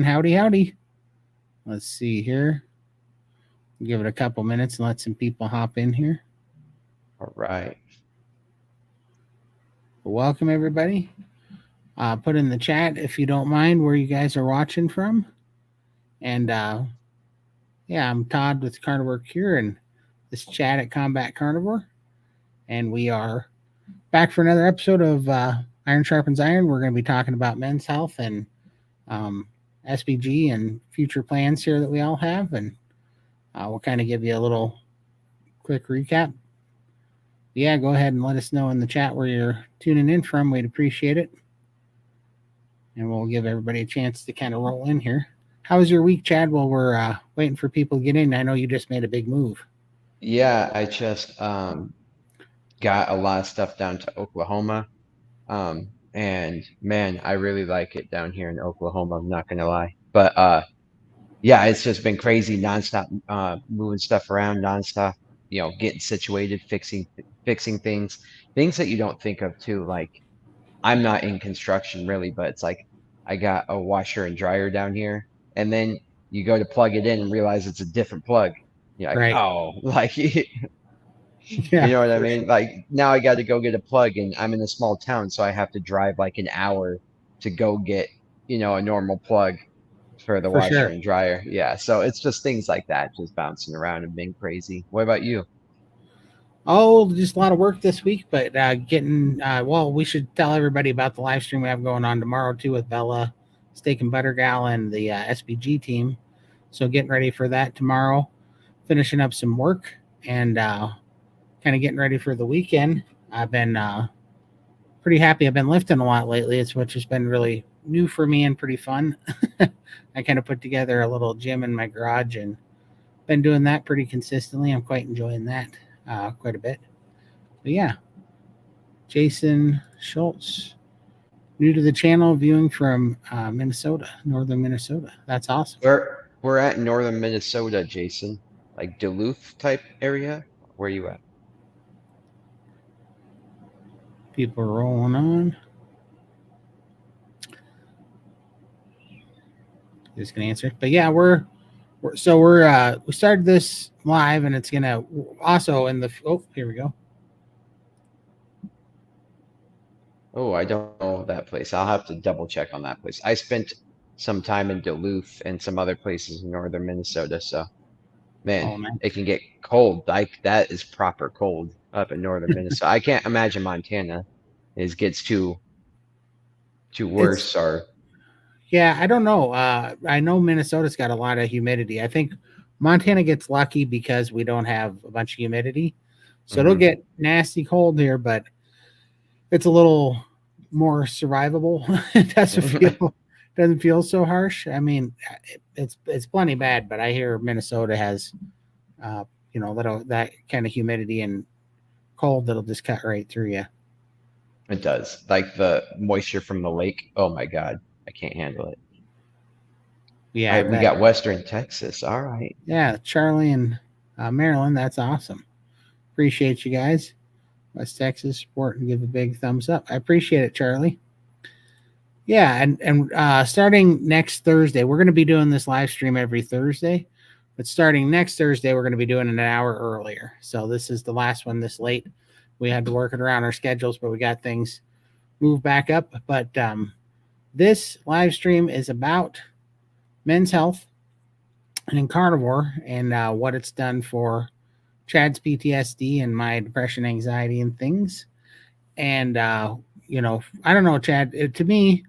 again. Howdy. Let's see here. Give it a couple minutes and let some people hop in here. All right. Welcome, everybody. Put in the chat if you don't mind where you guys are watching from. And yeah, I'm Todd with Carnivore Cure and this chat at Combat Carnivore. And we are back for another episode of Iron Sharpens Iron. We're going to be talking about men's health and SBG and future plans here that we all have. And we'll kind of give you a little quick recap. Yeah, go ahead and let us know in the chat where you're tuning in from. We'd appreciate it. And we'll give everybody a chance to kind of roll in here. How was your week, Chad, while we're waiting for people to get in? I know you just made a big move. Yeah, I just got a lot of stuff down to Oklahoma. And man, I really like it down here in Oklahoma, I'm not gonna lie. But yeah, it's just been crazy nonstop moving stuff around nonstop, getting situated, fixing things that you don't think of too. Like I'm not in construction really, but it's like I got a washer and dryer down here, and then you go to plug it in and realize it's a different plug. You're like, Right. oh, like Yeah, you know what I for mean? sure. Like now I got to go get a plug, and I'm in a small town, so I have to drive like an hour to go get, a normal plug for the For washer sure. and dryer. Yeah, so it's just things like that, just bouncing around and being crazy. What about you? Oh, just a lot of work this week, but well, we should tell everybody about the live stream we have going on tomorrow, too, with Bella, Steak and Butter Gal, and the SBG team. So getting ready for that tomorrow, finishing up some work, and kind of getting ready for the weekend. I've been pretty happy. I've been lifting a lot lately. Which has been really new for me and pretty fun. I kind of put together a little gym in my garage and been doing that pretty consistently. I'm quite enjoying that quite a bit. But yeah, Jason Schultz, new to the channel, viewing from Minnesota, northern Minnesota. That's awesome. We're at northern Minnesota, Jason, like Duluth type area. Where you at? People rolling on. Just gonna answer. But yeah, we started this live, and it's gonna also in the here we go. Oh, I don't know that place. I'll have to double check on that place. I spent some time in Duluth and some other places in northern Minnesota, so man, Oh man, it can get cold. Like that is proper cold up in northern Minnesota. I can't imagine Montana gets too it's worse or yeah. I don't know. I know Minnesota's got a lot of humidity. I think Montana gets lucky because we don't have a bunch of humidity, so it'll mhm. get nasty cold here, but it's a little more survivable. It doesn't feel so harsh. I mean, it's plenty bad, but I hear Minnesota has uh, that kind of humidity and cold that'll just cut right through you. It does. Like the moisture from the lake. Oh my God, I can't handle it. Yeah, All I right, we bet. got Western Texas. All right. Yeah, Charlie and Maryland, that's awesome. Appreciate you guys. West Texas support and give a big thumbs up. I appreciate it, Charlie. Yeah, and starting next Thursday, we're going to be doing this live stream every Thursday, but starting next Thursday, we're going to be doing it an hour earlier. So this is the last one this late. We had to work it around our schedules, but we got things moved back up. But this live stream is about men's health and in carnivore and what it's done for Chad's PTSD and my depression, anxiety, and things. And I don't know, Chad. To me,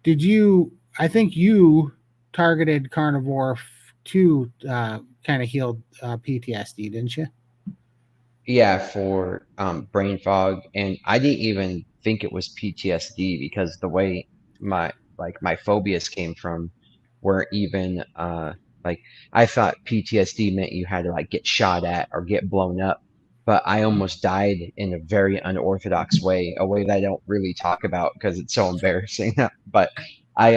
did you? I think you targeted carnivore to kind of heal PTSD, didn't you? Yeah, for brain fog, and I didn't even think it was PTSD because the way my phobias came from weren't even like I thought PTSD meant you had to like get shot at or get blown up, but I almost died in a very unorthodox way, a way that I don't really talk about because it's so embarrassing. But I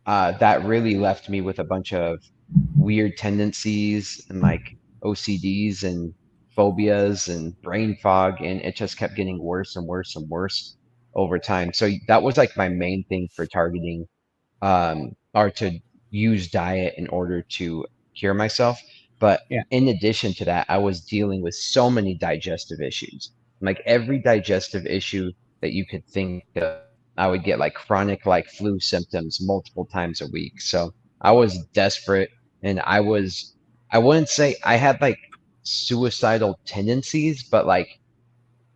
that really left me with a bunch of weird tendencies and like OCDs and phobias and brain fog, and it just kept getting worse and worse and worse over time. So that was like my main thing for targeting or to use diet in order to cure myself. But Yeah. in addition to that, I was dealing with so many digestive issues. Like every digestive issue that you could think of, I would get like chronic like flu symptoms multiple times a week. So I was desperate and I wouldn't say I had like suicidal tendencies, but like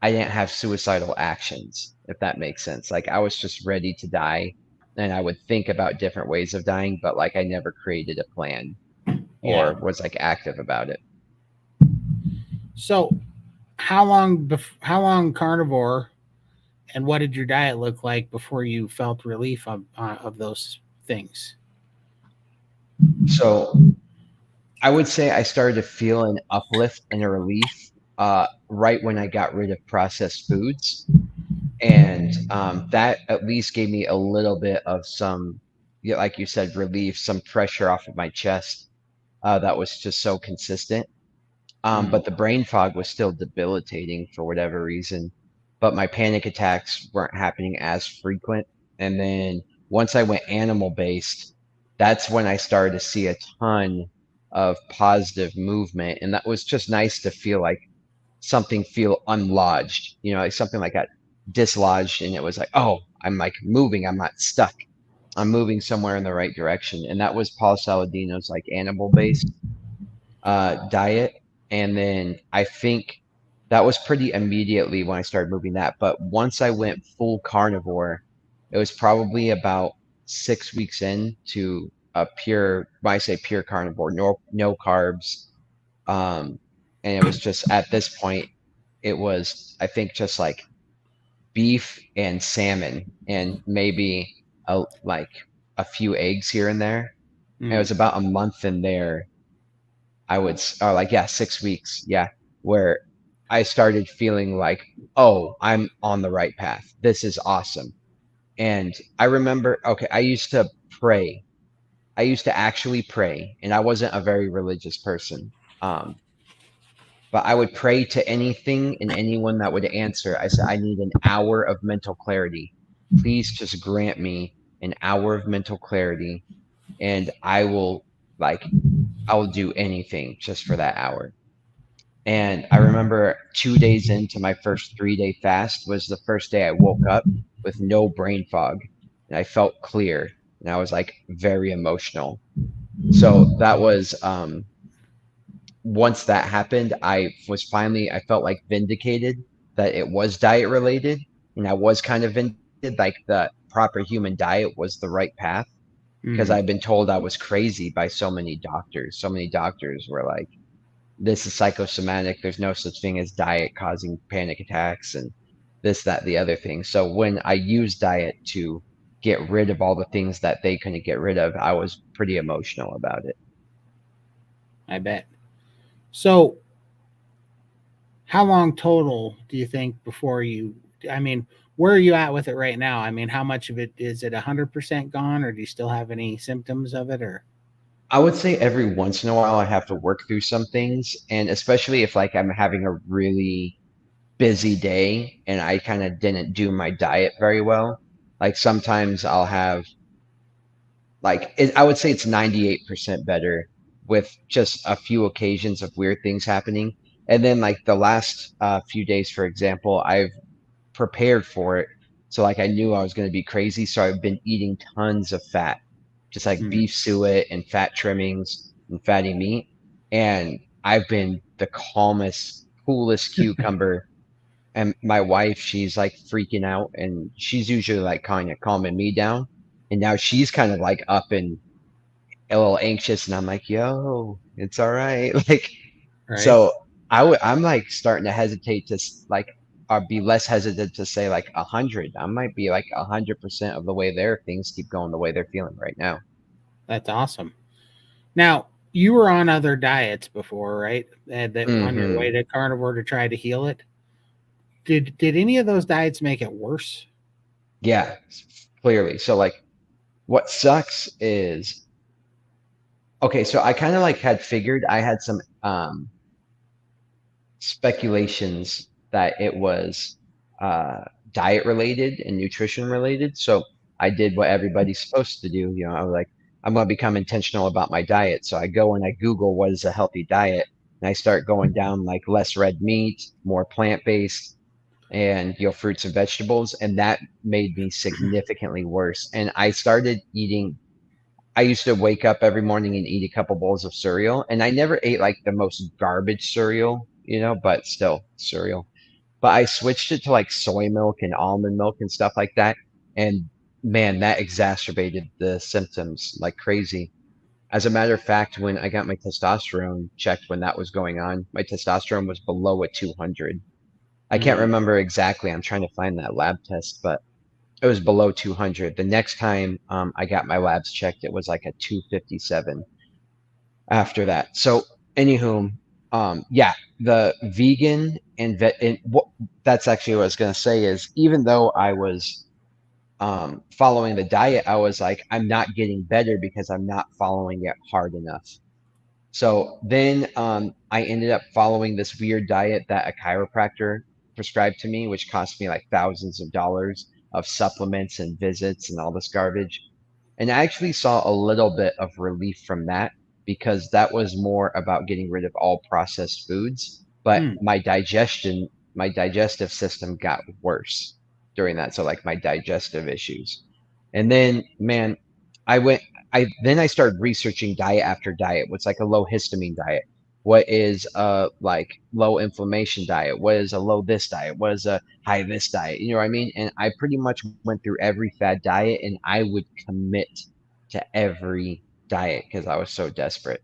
I didn't have suicidal actions, if that makes sense. Like I was just ready to die and I would think about different ways of dying, but like I never created a plan Yeah. or was like active about it. So how long carnivore, and what did your diet look like before you felt relief of those things? So I would say I started to feel an uplift and a relief right when I got rid of processed foods. And that at least gave me a little bit of some, yeah, like you said, relief, some pressure off of my chest that was just so consistent. Mm. But the brain fog was still debilitating for whatever reason. But my panic attacks weren't happening as frequent. And then once I went animal based, that's when I started to see a ton of positive movement. And that was just nice to feel like something feel unlodged, like something like got dislodged. And it was like, oh, I'm like moving. I'm not stuck. I'm moving somewhere in the right direction. And that was Paul Saladino's like animal based diet. And then I think that was pretty immediately when I started moving that. But once I went full carnivore, it was probably about 6 weeks in to a pure, when I say pure carnivore, no carbs. Um, and it was just at this point, it was, I think, just like beef and salmon and maybe like a few eggs here and there. And it Mm. was about a month in there or like, yeah, 6 weeks. Yeah. Where I started feeling like, oh, I'm on the right path. This is awesome. And I remember, okay, I used to pray. I used to actually pray, and I wasn't a very religious person. Um, but I would pray to anything and anyone that would answer. I said, I need an hour of mental clarity. Please just grant me an hour of mental clarity, and like, I will do anything just for that hour. And I remember 2 days into my first 3-day fast was the first day I woke up with no brain fog and I felt clear and I was like very emotional. So that was once that happened, I felt like vindicated that it was diet related and I was kind of vindicated like the proper human diet was the right path because Mm. I've been told I was crazy by so many doctors. So many doctors were like, this is psychosomatic. There's no such thing as diet causing panic attacks and this, that, the other thing. So when I used diet to get rid of all the things that they couldn't get rid of, I was pretty emotional about it. I bet. So how long total do you think before you? I mean, where are you at with it right now? I mean, how much of it is it 100% gone, or do you still have any symptoms of it? Or I would say every once in a while I have to work through some things, and especially if like I'm having a really busy day and I kind of didn't do my diet very well. Like sometimes I'll have I would say it's 98% better with just a few occasions of weird things happening. And then like the last few days, for example, I've prepared for it. So like I knew I was going to be crazy. So I've been eating tons of fat, just like mm, beef suet and fat trimmings and fatty meat. And I've been the calmest, coolest cucumber. And my wife, she's like freaking out and she's usually like kind of calming me down. And now she's kind of like up and a little anxious and I'm like, yo, it's all right. Like, right? so I'm like starting to hesitate to like, or be less hesitant to say like 100. I might be like 100% of the way there. If things keep going the way they're feeling right now. That's awesome. Now you were on other diets before, right? That on your way Hmm. to carnivore to try to heal it. Did any of those diets make it worse? Yeah, clearly. So like what sucks is, okay, so I kind of like had figured I had some speculations that it was uh, diet related and nutrition related. So I did what everybody's supposed to do. I was like, I'm going to become intentional about my diet. So I go and I Google what is a healthy diet, and I start going down like less red meat, more plant-based, and fruits and vegetables, and that made me significantly worse. And I started eating. I used to wake up every morning and eat a couple bowls of cereal, and I never ate like the most garbage cereal, but still cereal. But I switched it to like soy milk and almond milk and stuff like that. And man, that exacerbated the symptoms like crazy. As a matter of fact, when I got my testosterone checked when that was going on, my testosterone was below a 200. I can't Mm. remember exactly. I'm trying to find that lab test, but it was below 200. The next time I got my labs checked, it was like a 257 after that. So, anywho, yeah, the vegan and vet, and what that's actually what I was gonna say is even though I was following the diet, I was like, I'm not getting better because I'm not following it hard enough. So then I ended up following this weird diet that a chiropractor prescribed to me, which cost me like thousands of dollars of supplements and visits and all this garbage. And I actually saw a little bit of relief from that because that was more about getting rid of all processed foods. But Mm. my digestive system got worse during that. So like my digestive issues. And then, man, I went, I started researching diet after diet. What's like a low histamine diet? What is a like low inflammation diet? What is a low this diet? What is a high this diet? You know what I mean? And I pretty much went through every fad diet and I would commit to every diet because I was so desperate.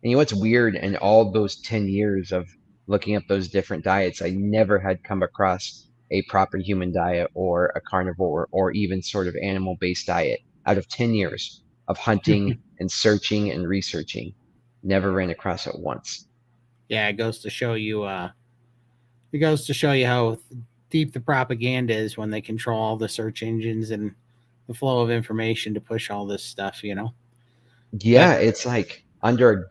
And what's weird in all those 10 years of looking up those different diets, I never had come across a proper human diet or a carnivore or even sort of animal based diet out of 10 years of hunting and searching and researching. Never ran across it once. Yeah, it goes to show you. It goes to show you how deep the propaganda is when they control all the search engines and the flow of information to push all this stuff. But Yeah, it's like under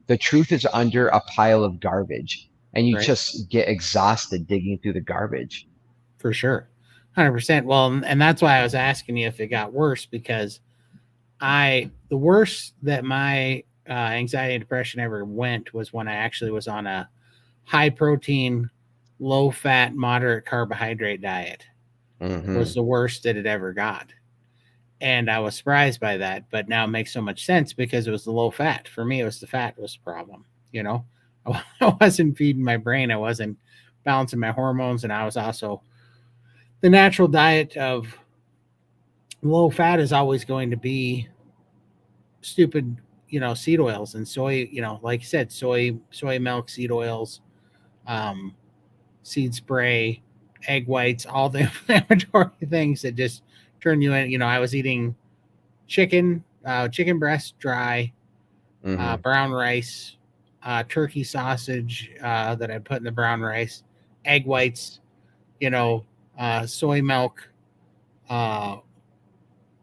the truth is under a pile of garbage and you right, just get exhausted digging through the garbage. for sure, 100%. Well, and that's why I was asking you if it got worse because the worst that my anxiety and depression ever went was when I actually was on a high protein, low fat, moderate carbohydrate diet. Was Hmm. the worst that it ever got. And I was surprised by that, but now it makes so much sense because it was the low fat. For me, it was the fat was the problem. You know, I wasn't feeding my brain, I wasn't balancing my hormones, and I was also the natural diet of low fat is always going to be stupid, seed oils and soy, like you said, soy milk, seed oils, um, seed spray, egg whites, all the inflammatory things that just turn you in. I was eating chicken breast dry, Hmm. brown rice, turkey sausage that I put in the brown rice, egg whites, soy milk, uh,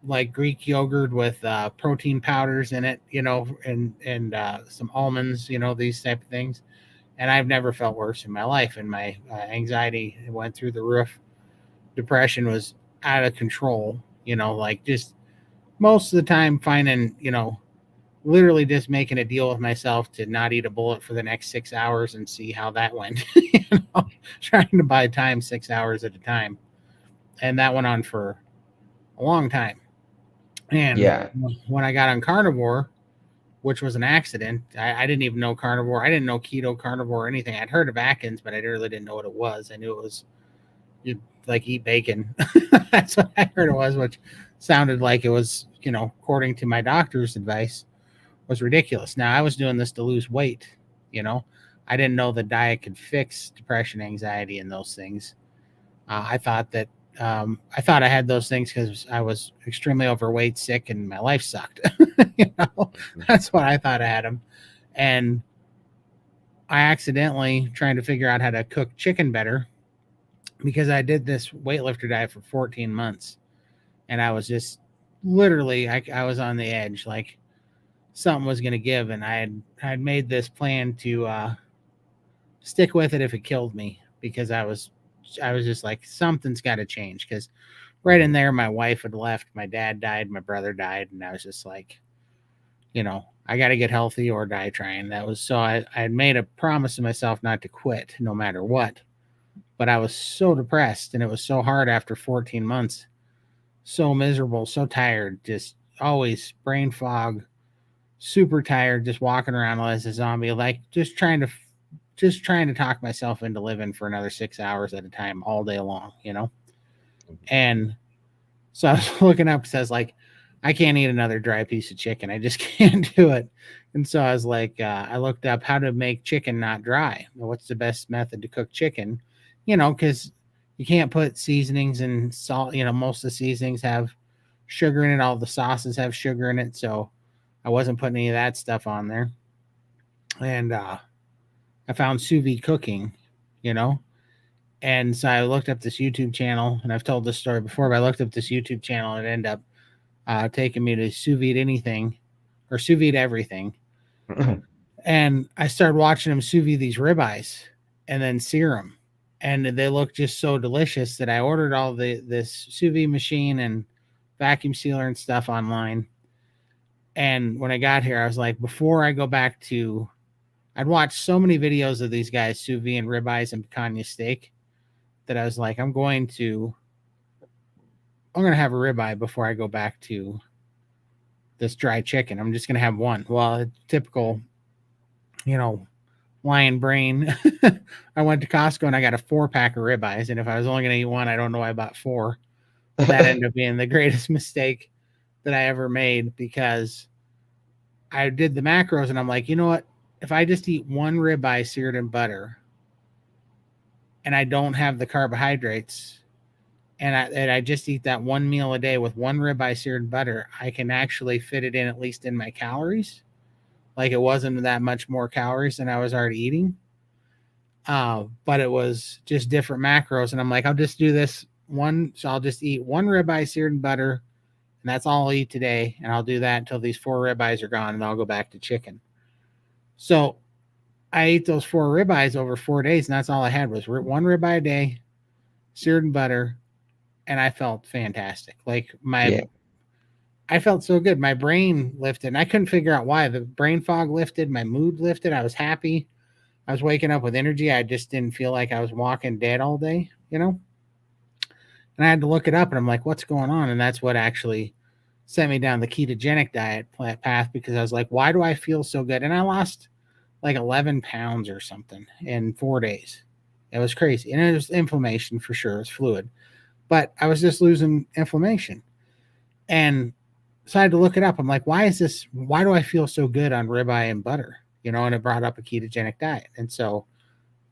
like Greek yogurt with protein powders in it, and some almonds, these type of things. And I've never felt worse in my life. And my anxiety went through the roof. Depression was out of control. Like just most of the time finding, literally just making a deal with myself to not eat a bullet for the next 6 hours and see how that went. Trying to buy time 6 hours at a time. And that went on for a long time. And Yeah. when I got on carnivore, which was an accident, I didn't even know carnivore. I didn't know keto, carnivore, or anything. I'd heard of Atkins, but I really didn't know what it was. I knew it was you like eat bacon. That's what I heard it was, which sounded like it was, according to my doctor's advice, was ridiculous. Now I was doing this to lose weight, you know. I didn't know the diet could fix depression, anxiety, and those things. I thought I had those things because I was extremely overweight, sick, and my life sucked. you know, Mhm. that's what I thought I had them. And I accidentally trying to figure out how to cook chicken better because I did this weightlifter diet for 14 months, and I was just literally I was on the edge, like something was going to give, and I had made this plan to stick with it if it killed me because I was just like something's got to change because right in there, my wife had left, my dad died, my brother died, and I was just like, I got to get healthy or die trying. That was so I had made a promise to myself not to quit no matter what. But I was so depressed and it was so hard after 14 months. So miserable, so tired, just always brain fog, super tired, just walking around as a zombie, like just trying to talk myself into living for another 6 hours at a time all day long. And so I was looking up because I was like, I can't eat another dry piece of chicken. I just can't do it. And so I was like, I looked up how to make chicken not dry. What's the best method to cook chicken? Because you can't put seasonings and salt. Most of the seasonings have sugar in it. All the sauces have sugar in it. So I wasn't putting any of that stuff on there. And I found sous vide cooking, you know, and so I looked up this YouTube channel, and I've told this story before, but I looked up this YouTube channel and it ended up taking me to sous vide anything or sous vide everything. And I started watching them sous vide these ribeyes and then sear them. And they look just so delicious that I ordered all this sous vide machine and vacuum sealer and stuff online. And when I got here, I was like, before I go back to, I'd watched so many videos of these guys sous vide and ribeyes and picanha steak that I was like, I'm gonna have a ribeye before I go back to this dry chicken. I'm just gonna have one. Well, typical, you know, lion brain. I went to Costco and I got a 4-pack of ribeyes, and if I was only gonna eat one, I don't know why I bought 4. But that ended up being the greatest mistake that I ever made because I did the macros and I'm like, you know what? If I just eat one ribeye seared in butter and I don't have the carbohydrates and I just eat that one meal a day with one ribeye seared in butter, I can actually fit it in at least in my calories. Like it wasn't that much more calories than I was already eating. But it was just different macros. And I'm like, I'll just do this one. So I'll just eat one ribeye seared in butter, and that's all I'll eat today. And I'll do that until these 4 ribeyes are gone, and I'll go back to chicken. So I ate those 4 ribeyes over 4 days, and that's all I had was one ribeye a day, seared in butter, and I felt fantastic. Like Yeah. I felt so good. My brain lifted, and I couldn't figure out why. The brain fog lifted, my mood lifted. I was happy. I was waking up with energy. I just didn't feel like I was walking dead all day. And I had to look it up, and I'm like, what's going on? And that's what actually sent me down the ketogenic diet path because I was like, why do I feel so good? And I lost like 11 pounds or something in 4 days. It was crazy. And it was inflammation for sure. It was fluid, but I was just losing inflammation. And so I had to look it up. I'm like, why do I feel so good on ribeye and butter? And it brought up a ketogenic diet. And so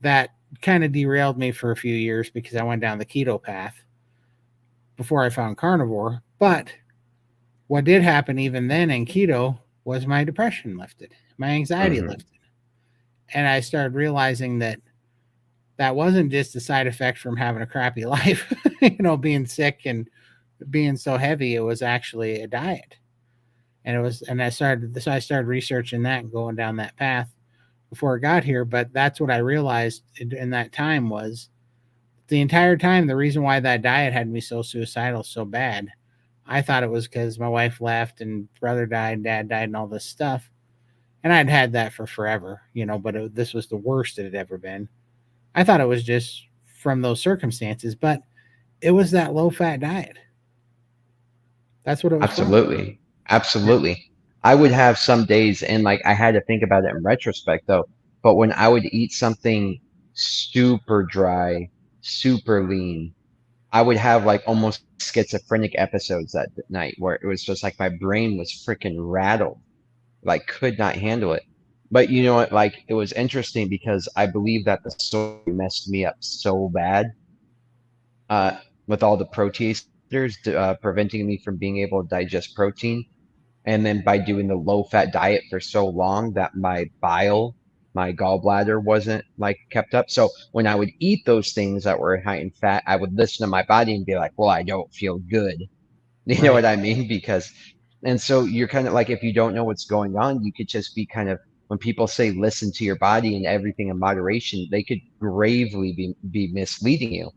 that kind of derailed me for a few years because I went down the keto path before I found carnivore. But what did happen even then in keto was my depression lifted, my anxiety lifted. And I started realizing that wasn't just a side effect from having a crappy life, being sick and being so heavy. It was actually a diet. And I started researching that and going down that path before I got here. But that's what I realized in that time was the entire time, the reason why that diet had me so suicidal so bad, I thought it was because my wife left and brother died, dad died, and all this stuff. And I'd had that for forever, but this was the worst it had ever been. I thought it was just from those circumstances, but it was that low fat diet. That's what it was from. Absolutely. Absolutely. I would have some days, and like I had to think about it in retrospect though, but when I would eat something super dry, super lean, I would have like almost schizophrenic episodes that night where it was just like my brain was freaking rattled, like could not handle it. But you know what? Like it was interesting because I believe that the soy messed me up so bad uh, with all the proteases preventing me from being able to digest protein. And then by doing the low fat diet for so long that my gallbladder wasn't like kept up. So when I would eat those things that were high in fat, I would listen to my body and be like, well, I don't feel good. You know Right. what I mean? And so you're kind of like, if you don't know what's going on, you could just be kind of, when people say listen to your body and everything in moderation, they could gravely be misleading you.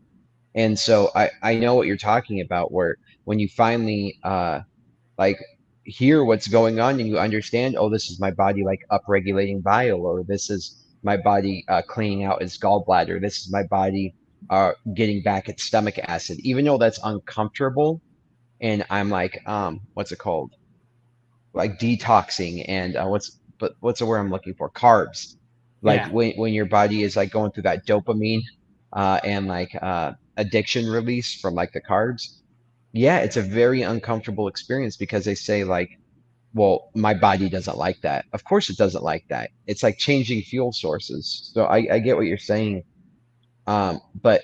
And so I know what you're talking about, where when you finally like hear what's going on and you understand, oh, this is my body like upregulating bile, or this is my body cleaning out its gallbladder, this is my body getting back its stomach acid, even though that's uncomfortable. And I'm like, what's it called? Like detoxing and what's the word I'm looking for? Carbs. Like Yeah, when your body is like going through that dopamine and like addiction release from like the carbs. Yeah, it's a very uncomfortable experience because they say like, well, my body doesn't like that. Of course it doesn't like that. It's like changing fuel sources. So I get what you're saying. But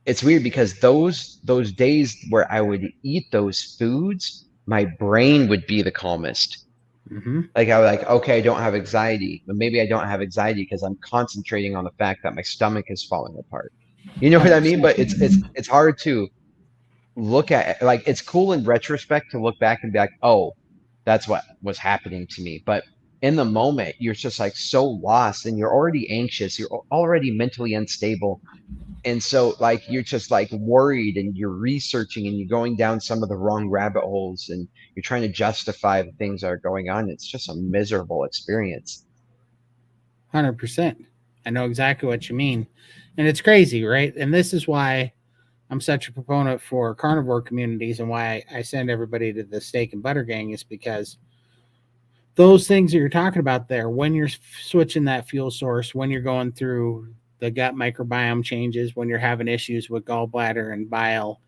it's weird because those days where I would eat those foods, my brain would be the calmest. hmm, Like I was like, okay, I don't have anxiety, but maybe I don't have anxiety because I'm concentrating on the fact that my stomach is falling apart. You know what I mean? 100%. But it's hard to look at it. Like it's cool in retrospect to look back and be like, oh, that's what was happening to me. But in the moment, you're just like so lost and you're already anxious, you're already mentally unstable. And so like you're just like worried and you're researching and you're going down some of the wrong rabbit holes and you're trying to justify the things that are going on. It's just a miserable experience. 100%. I know exactly what you mean. And it's crazy, right? And this is why I'm such a proponent for carnivore communities and why I send everybody to the steak and butter gang is because those things that you're talking about there, when you're switching that fuel source, when you're going through the gut microbiome changes, when you're having issues with gallbladder and bile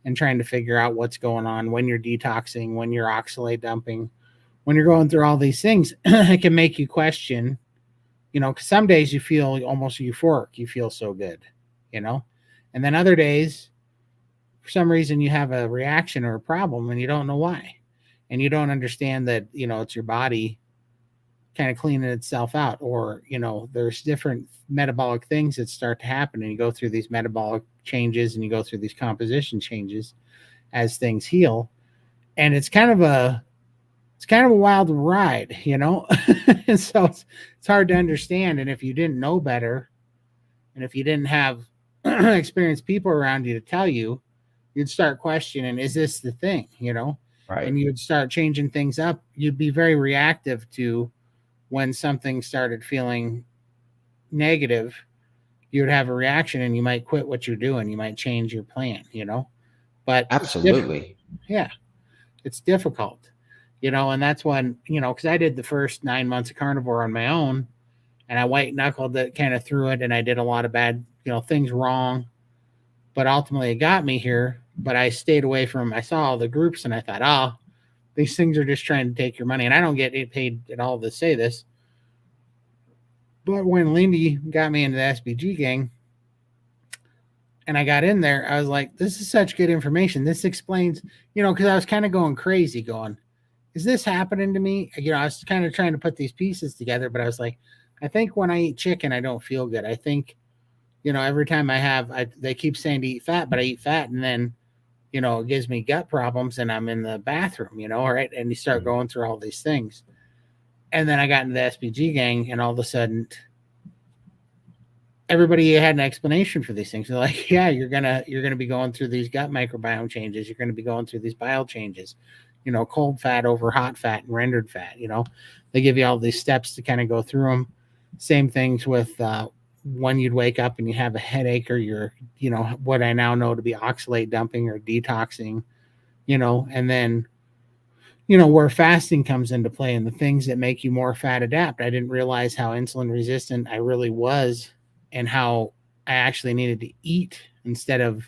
and trying to figure out what's going on, when you're detoxing, when you're oxalate dumping, when you're going through all these things, it can make you question, because some days you feel almost euphoric. You feel so good, you know, and then other days, for some reason, you have a reaction or a problem and you don't know why. And you don't understand that, it's your body kind of cleaning itself out, or, there's different metabolic things that start to happen. And you go through these metabolic changes and you go through these composition changes as things heal. And it's kind of a wild ride, and so it's hard to understand. And if you didn't know better, and if you didn't have experienced people around you to tell you, you'd start questioning, is this the thing, Right. and you'd start changing things up. You'd be very reactive to when something started feeling negative. You'd have a reaction and you might quit what you're doing. You might change your plan. But it's different. Absolutely. Yeah, it's difficult, and that's when, because I did the first 9 months of carnivore on my own, and I white knuckled it kind of through it, and I did a lot of bad, things wrong, but ultimately it got me here. But I stayed away from, I saw all the groups and I thought, oh, these things are just trying to take your money. And I don't get paid at all to say this. But when Lindy got me into the SBG gang and I got in there, I was like, this is such good information. This explains, because I was kind of going crazy, going, is this happening to me? I was kind of trying to put these pieces together, but I was like, I think when I eat chicken, I don't feel good. I think, every time they keep saying to eat fat, but I eat fat and then, it gives me gut problems and I'm in the bathroom, right? And you start Mhm. going through all these things. And then I got into the SBG gang and all of a sudden everybody had an explanation for these things. They're like, yeah, you're gonna be going through these gut microbiome changes. You're gonna be going through these bile changes. Cold fat over hot fat and rendered fat. They give you all these steps to kind of go through them. Same things with when you'd wake up and you have a headache, or you're, what I now know to be oxalate dumping or detoxing. And then where fasting comes into play and the things that make you more fat adapt. I didn't realize how insulin resistant I really was, and how I actually needed to eat instead of,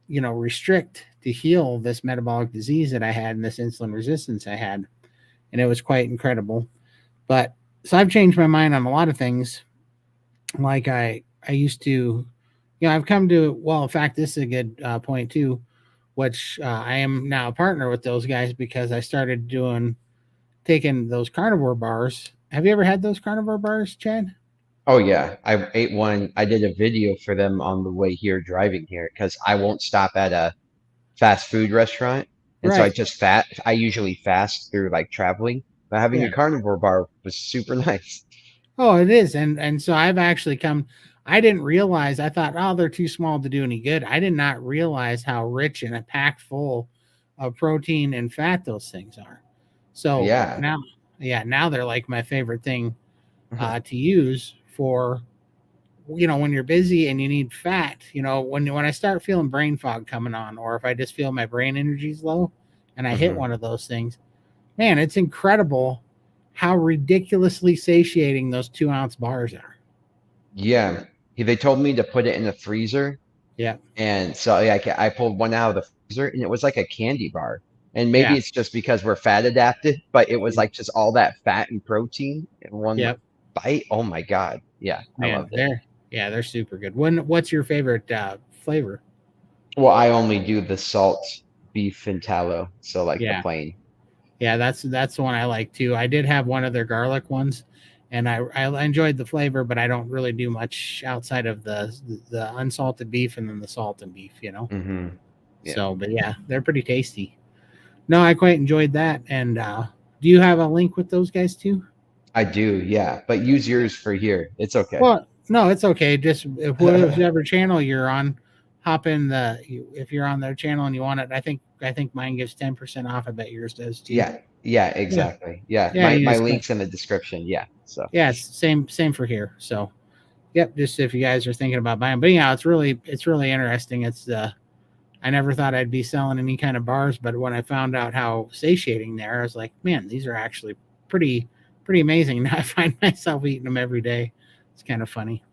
restrict to heal this metabolic disease that I had and this insulin resistance I had. And it was quite incredible. But so I've changed my mind on a lot of things. Like I used to, I've come to, well, in fact, this is a good point too, which I am now a partner with those guys because I started taking those carnivore bars. Have you ever had those carnivore bars, Chad? Oh yeah, I ate one. I did a video for them on the way here, driving here, because I won't stop at a fast food restaurant, and so I Right. just fat. I usually fast through like traveling, but having Yeah. a carnivore bar was super nice. Oh, it is. And so I've actually come. I didn't realize. I thought, oh, they're too small to do any good. I did not realize how rich and packed full of protein and fat those things are. So Yeah. now, yeah, now they're like my favorite thing to use for, when you're busy and you need fat. When I start feeling brain fog coming on, or if I just feel my brain energy's low, and I hit Hmm. one of those things, man, it's incredible how ridiculously satiating those 2-ounce bars are. Yeah. They told me to put it in the freezer. Yeah, And so yeah, I pulled one out of the freezer and it was like a candy bar. And maybe yeah, it's just because we're fat adapted, but it was yeah, like just all that fat and protein in one yeah. bite. Oh my God. Yeah, I Man, loved it. they're super good. What's your favorite flavor? Well, I only do the salt beef and tallow, so like the Yeah, plain. yeah, that's the one I like too. I did have one of their garlic ones, and I enjoyed the flavor, but I don't really do much outside of the unsalted beef and then the salted beef. Hmm. Yeah, So, but yeah, they're pretty tasty. No, I quite enjoyed that. And do you have a link with those guys too? I do. Yeah, but use yours for here. It's okay. Well, no, it's okay. Just if whatever channel you're on, hop in if you're on their channel and you want it. I think mine gives 10% off. I bet yours does too. Yeah, yeah, Yeah, exactly. Yeah, yeah. my You just link's in the description. Yeah, so yeah, it's same for here. So yep. Just if you guys are thinking about buying, but yeah, it's really interesting. I never thought I'd be selling any kind of bars, but when I found out how satiating they are, I was like, man, these are actually pretty amazing. Now I find myself eating them every day. It's kind of funny.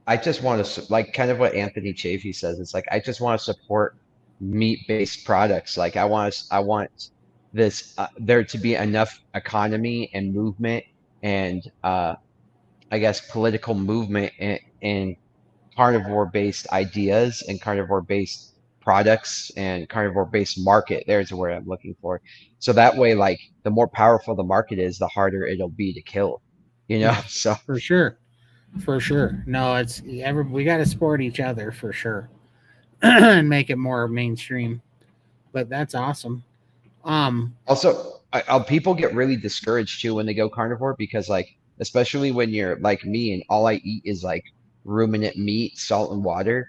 I just want to like kind of what Anthony Chafee says. It's like I just want to support meat-based products. Like I want this there to be enough economy and movement and I guess political movement in carnivore-based ideas and carnivore-based products and carnivore-based market. There's the word I'm looking for. So that way, like the more powerful the market is, the harder it'll be to kill. You know? Yeah, So for sure, for sure. No, we got to support each other for sure and make it more mainstream. But that's awesome. Um, also, people get really discouraged too when they go carnivore because, like, especially when you're like me and all I eat is like ruminant meat, salt, and water.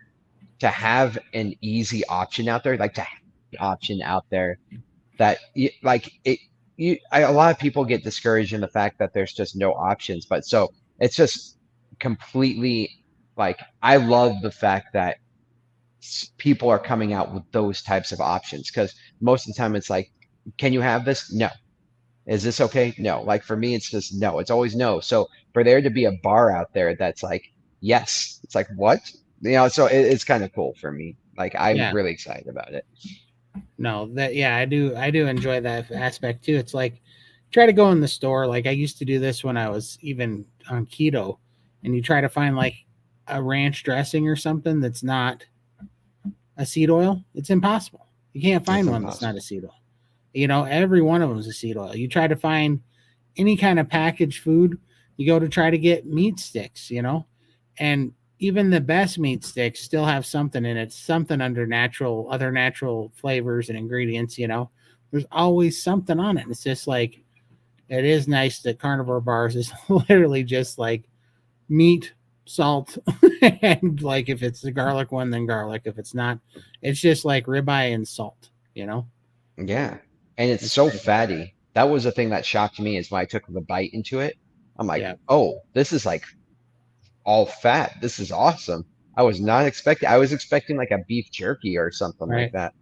To have an easy option out there, like to have an option out there that like it, a lot of people get discouraged in the fact that there's just no options. But so it's just completely like I love the fact that people are coming out with those types of options because most of the time it's like, can you have this? No. Is this okay? No. Like for me, it's just no. It's always no. So for there to be a bar out there that's like, yes, it's like, what? So it's kind of cool for me. Like I'm yeah, really excited about it. no, yeah, I do enjoy that aspect too. It's like try to go in the store. Like I used to do this when I was even on keto, and you try to find like a ranch dressing or something that's not a seed oil. It's impossible. You can't It's find one that's not a impossible. seed oil. Every one of them is a seed oil. You try to find any kind of packaged food, you go to try to get meat sticks, and even the best meat sticks still have something in it, something under other natural flavors and ingredients. There's always something on it. It's just like, it is nice that carnivore bars is literally just like meat, salt, and like if it's the garlic one, then garlic. If it's not, it's just like ribeye and salt. Yeah. And it's It's so crazy. fatty. That was the thing that shocked me is when I took the bite into it. I'm like, Yeah, oh, this is like all fat. This is awesome. I was not expecting, I was expecting like a beef jerky or something like right. that.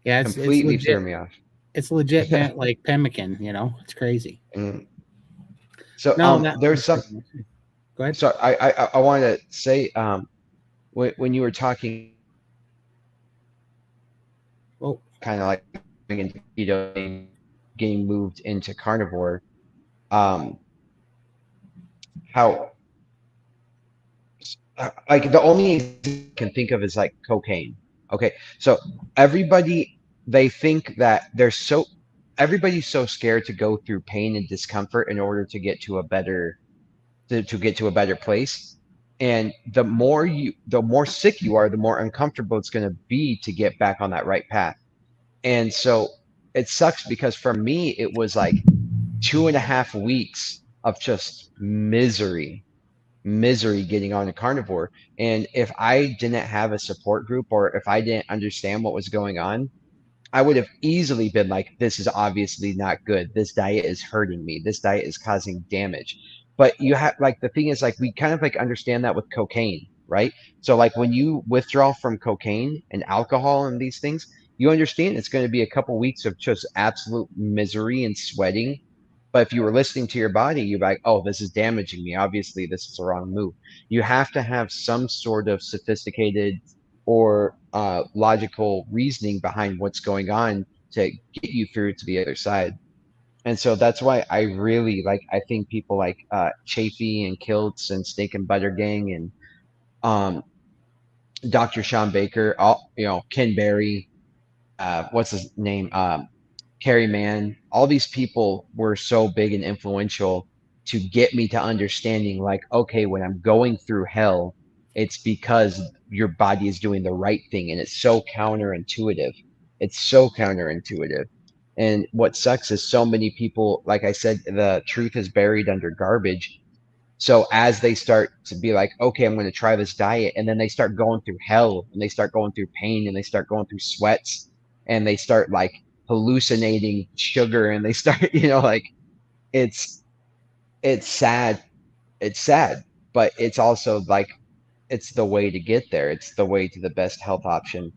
Yeah, it's Completely threw legit. me off. It's legit like pemmican. It's crazy. Mm. So No, there's that's some pretty much it. Go ahead. so I want to say when you were talking Oh, kind of like into keto getting moved into carnivore, um how like the only example I can think of is like cocaine. Okay, so everybody they think that everybody's so scared to go through pain and discomfort in order to get to a better to get to a better place. And the more sick you are, the more uncomfortable it's going to be to get back on that right path. And so it sucks because for me, it was like 2.5 weeks of just misery. misery getting on a carnivore. And if I didn't have a support group, or if I didn't understand what was going on, I would have easily been like, this is obviously not good. This diet is hurting me. This diet is causing damage. But you have, like, the thing is, like, we kind of like understand that with cocaine, right? So like when you withdraw from cocaine and alcohol and these things, you understand it's going to be a couple weeks of just absolute misery and sweating. But if you were listening to your body, you're like, oh, this is damaging me. Obviously, this is a wrong move. You have to have some sort of sophisticated or logical reasoning behind what's going on to get you through to the other side. And so that's why I really like, I think people like Chafee and Kilts and Steak and Butter Gang and um, Dr. Sean Baker, all, Ken Berry, what's his name? Carrie Mann, all these people were so big and influential to get me to understanding, like, okay, when I'm going through hell, it's because your body is doing the right thing. And it's so counterintuitive. It's so counterintuitive. And what sucks is so many people, like I said, the truth is buried under garbage. So as they start to be like, okay, I'm going to try this diet, and then they start going through hell, and they start going through pain, and they start going through sweats, and they start like hallucinating sugar, and they start, like, it's it's sad. It's sad, but it's also like it's the way to get there. It's the way to the best health option.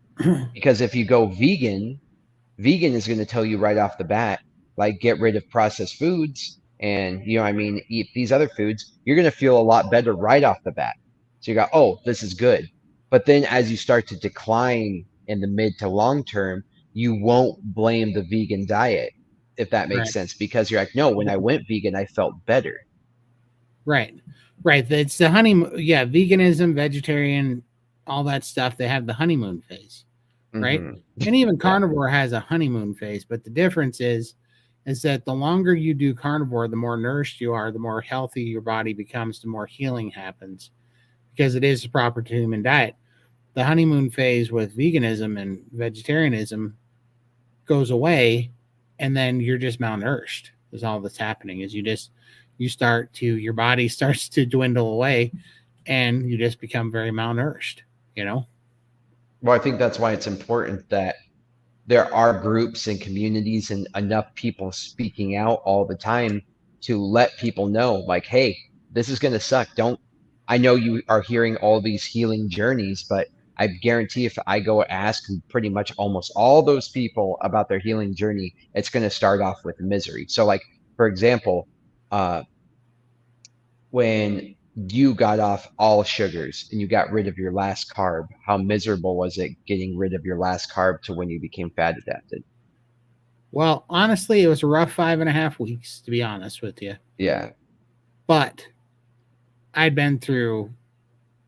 Because if you go vegan is going to tell you right off the bat, like, get rid of processed foods and, I mean, eat these other foods. You're going to feel a lot better right off the bat. So you go, oh, this is good. But then as you start to decline in the mid to long term, you won't blame the vegan diet, if that makes Right. sense, because you're like, no, when I went vegan, I felt better. Right. Right. It's the honeymoon. Yeah. Veganism, vegetarian, all that stuff. They have the honeymoon phase. Right. Hmm. And even Yeah. carnivore has a honeymoon phase. But the difference is that the longer you do carnivore, the more nourished you are, the more healthy your body becomes, the more healing happens because it is the proper to human diet. The honeymoon phase with veganism and vegetarianism goes away, and then you're just malnourished. Is all that's happening. Is your body starts to dwindle away, and you just become very malnourished. You know. Well, I think that's why it's important that there are groups and communities and enough people speaking out all the time to let people know, like, hey, this is going to suck. Don't, I know you are hearing all these healing journeys, but I guarantee if I go ask pretty much almost all those people about their healing journey, it's going to start off with misery. So, like, for example, uh, when you got off all sugars and you got rid of your last carb, how miserable was it getting rid of your last carb to when you became fat adapted? Well, honestly, it was a rough 5.5 weeks, to be honest with you. Yeah. But I'd been through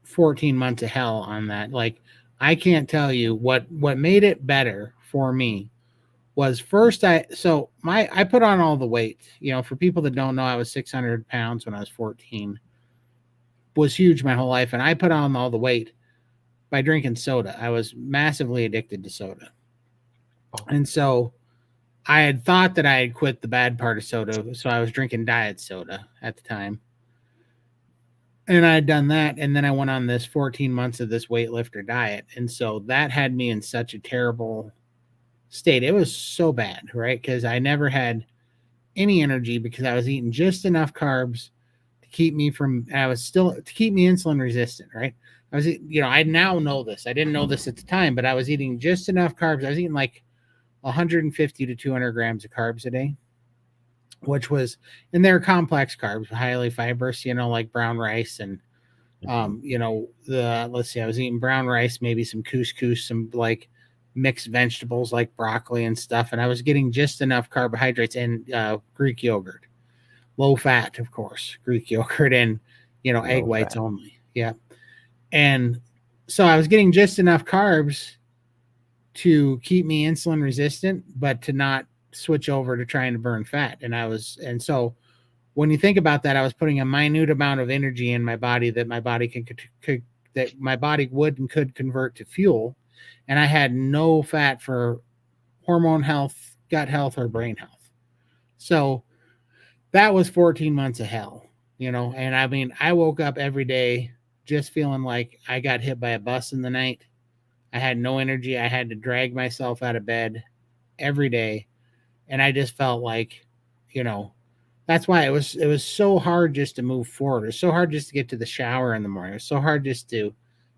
14 months of hell on that. Like, I can't tell you what made it better for me was first I put on all the weight. For people that don't know, I was 600 pounds when I was 14. Was huge my whole life, and I put on all the weight by drinking soda. I was massively addicted to soda. Oh, And so I had thought that I had quit the bad part of soda, so I was drinking diet soda at the time. And I had done that, and then I went on this 14 months of this weightlifter diet. And so that had me in such a terrible state. It was so bad, right? Because I never had any energy because I was eating just enough carbs to keep me from, I was still, to keep me insulin resistant, right? I now know this. I didn't know this at the time, but I was eating just enough carbs. I was eating like 150 to 200 grams of carbs a day, which was, and they're complex carbs, highly fibrous, like brown rice and, mhm. let's see, I was eating brown rice, maybe some couscous, some like mixed vegetables like broccoli and stuff. And I was getting just enough carbohydrates and Greek yogurt, low fat, of course, Greek yogurt and, egg Low whites fat. only. Yeah. And so I was getting just enough carbs to keep me insulin resistant, but to not switch over to trying to burn fat. And so when you think about that, I was putting a minute amount of energy in my body that my body that my body would and could convert to fuel. And I had no fat for hormone health, gut health, or brain health. So that was 14 months of hell. And I mean, I woke up every day just feeling like I got hit by a bus in the night. I had no energy. I had to drag myself out of bed every day, and I just felt like, you know, that's why it was so hard just to move forward. It was so hard just to get to the shower in the morning. It was so hard just to